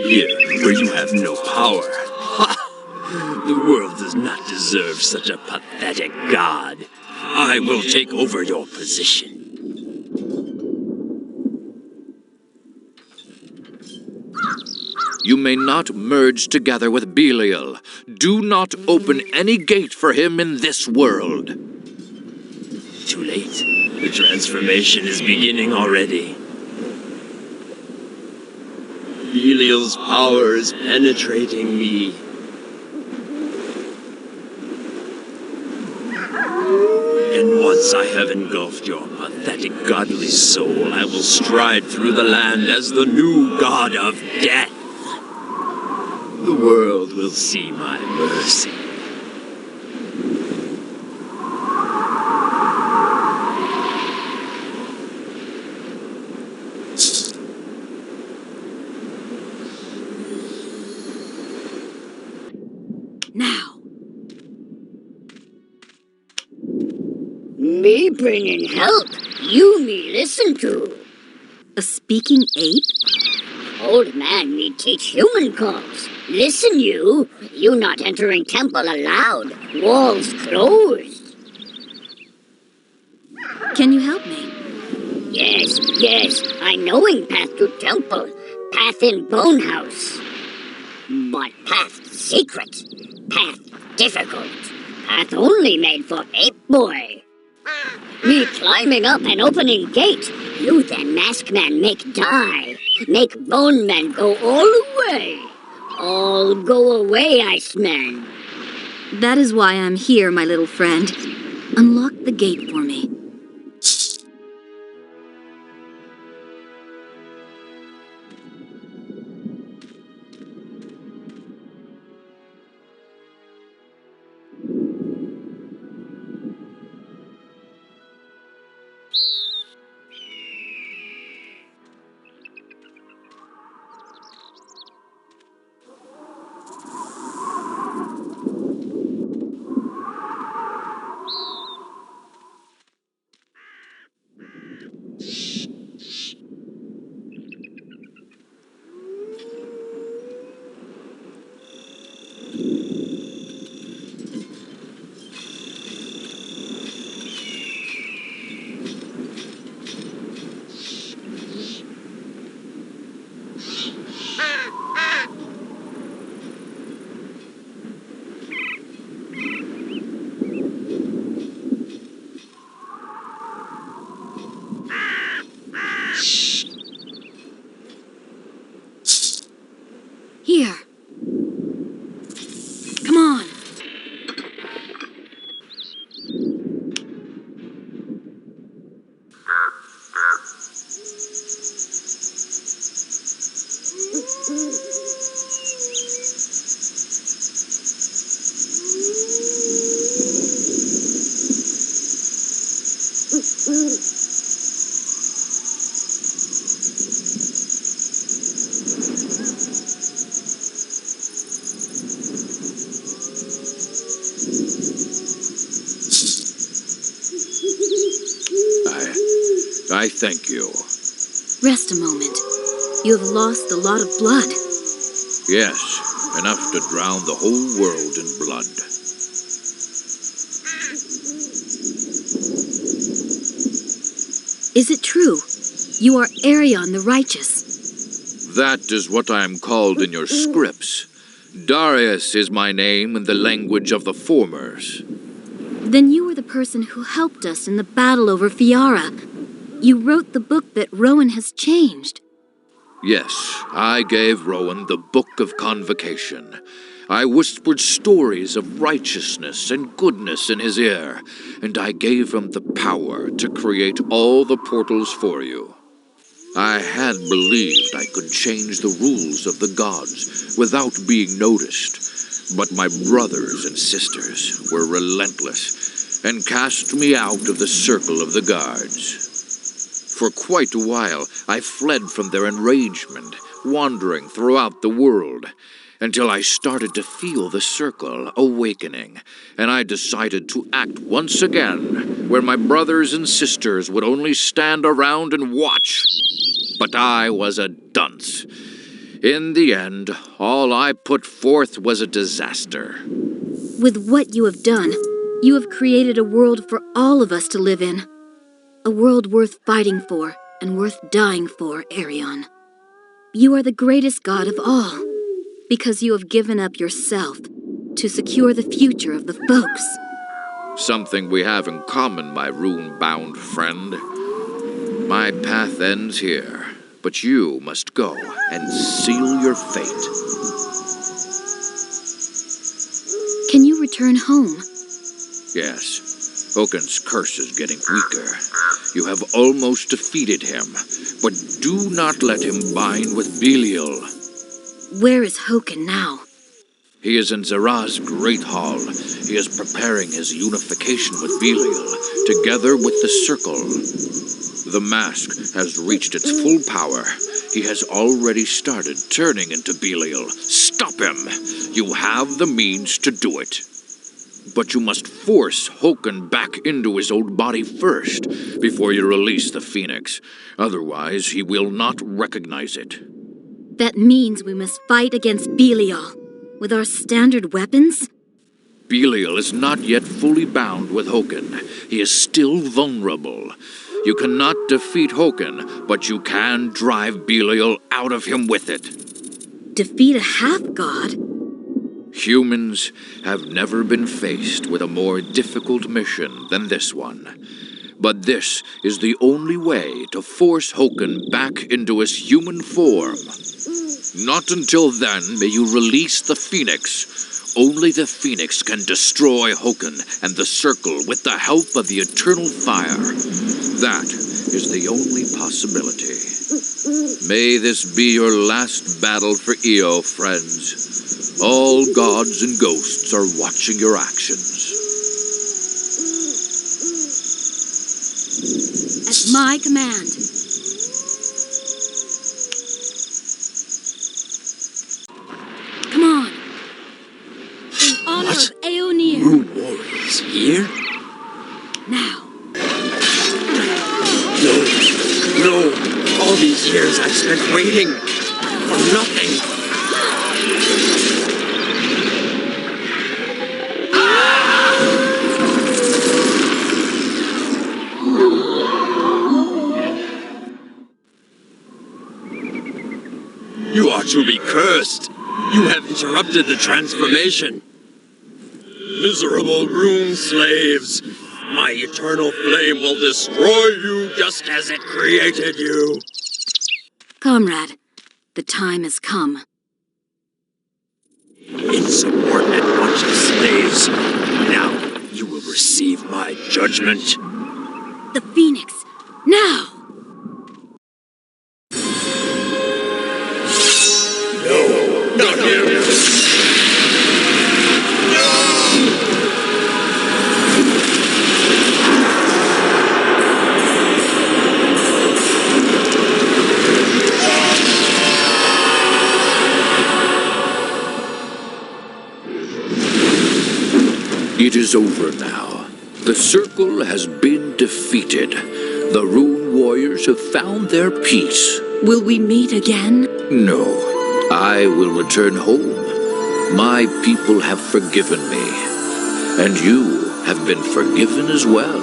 Here, where you have no power. Ha! The world does not deserve such a pathetic god. I will take over your position. You may not merge together with Belial. Do not open any gate for him in this world. Too late. The transformation is beginning already. Belial's power is penetrating me. And once I have engulfed your pathetic godly soul, I will stride through the land as the new god of death. The world will see my mercy. me bringing help, you me listen to. A speaking ape? Old man me teach human calls. Listen you not entering temple allowed. Walls closed. Can you help me? Yes, I knowing path to temple. Path in bone house. But path secret. Path difficult. Path only made for ape boy. Me climbing up and opening gate. You then mask man make die. Make bone man go all away. All go away, Iceman. That is why I'm here, my little friend. Unlock the gate for me. Here. Come on. I thank you. Rest a moment. You have lost a lot of blood. Yes, enough to drown the whole world in blood. Is it true? You are Arion the Righteous. That is what I am called in your scripts. Darius is my name in the language of the Formers. Then you were the person who helped us in the battle over Fiara. You wrote the book that Rowan has changed. Yes, I gave Rowan the Book of Convocation. I whispered stories of righteousness and goodness in his ear, and I gave him the power to create all the portals for you. I had believed I could change the rules of the gods without being noticed, but my brothers and sisters were relentless and cast me out of the circle of the guards. For quite a while, I fled from their enragement, wandering throughout the world, until I started to feel the circle awakening, and I decided to act once again, where my brothers and sisters would only stand around and watch. But I was a dunce. In the end, all I put forth was a disaster. With what you have done, you have created a world for all of us to live in. A world worth fighting for and worth dying for, Arion. You are the greatest god of all, because you have given up yourself to secure the future of the folks. Something we have in common, my rune-bound friend. My path ends here, but you must go and seal your fate. Can you return home? Yes. Hoken's curse is getting weaker. You have almost defeated him, but do not let him bind with Belial. Where is Hoken now? He is in Zera's Great Hall. He is preparing his unification with Belial, together with the Circle. The mask has reached its full power. He has already started turning into Belial. Stop him! You have the means to do it. But you must force Hoken back into his old body first, before you release the Phoenix. Otherwise, he will not recognize it. That means we must fight against Belial. With our standard weapons? Belial is not yet fully bound with Hoken. He is still vulnerable. You cannot defeat Hoken, but you can drive Belial out of him with it. Defeat a half-god? Humans have never been faced with a more difficult mission than this one. But this is the only way to force Hoken back into his human form. Not until then may you release the Phoenix. Only the Phoenix can destroy Hoken and the Circle with the help of the Eternal Fire. That is the only possibility. May this be your last battle for Io, friends. All gods and ghosts are watching your actions. At my command. Come on. In honor of Aeonir. Rune Warriors here? Now. No. All these years I've spent waiting for nothing. You are to be cursed. You have interrupted the transformation. Miserable rune slaves. My eternal flame will destroy you just as it created you. Comrade, the time has come. Insubordinate bunch of slaves. Now you will receive my judgment. The Phoenix, now! No, not him! It is over now. The Circle has been defeated. The Rune Warriors have found their peace. Will we meet again? No, I will return home. My people have forgiven me. And you have been forgiven as well.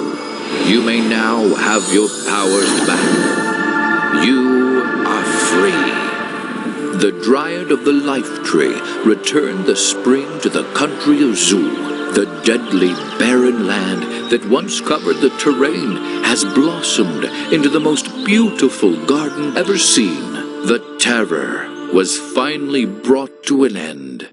You may now have your powers back. You are free. The Dryad of the Life Tree returned the spring to the country of Zul. The deadly, barren land that once covered the terrain has blossomed into the most beautiful garden ever seen. The terror was finally brought to an end.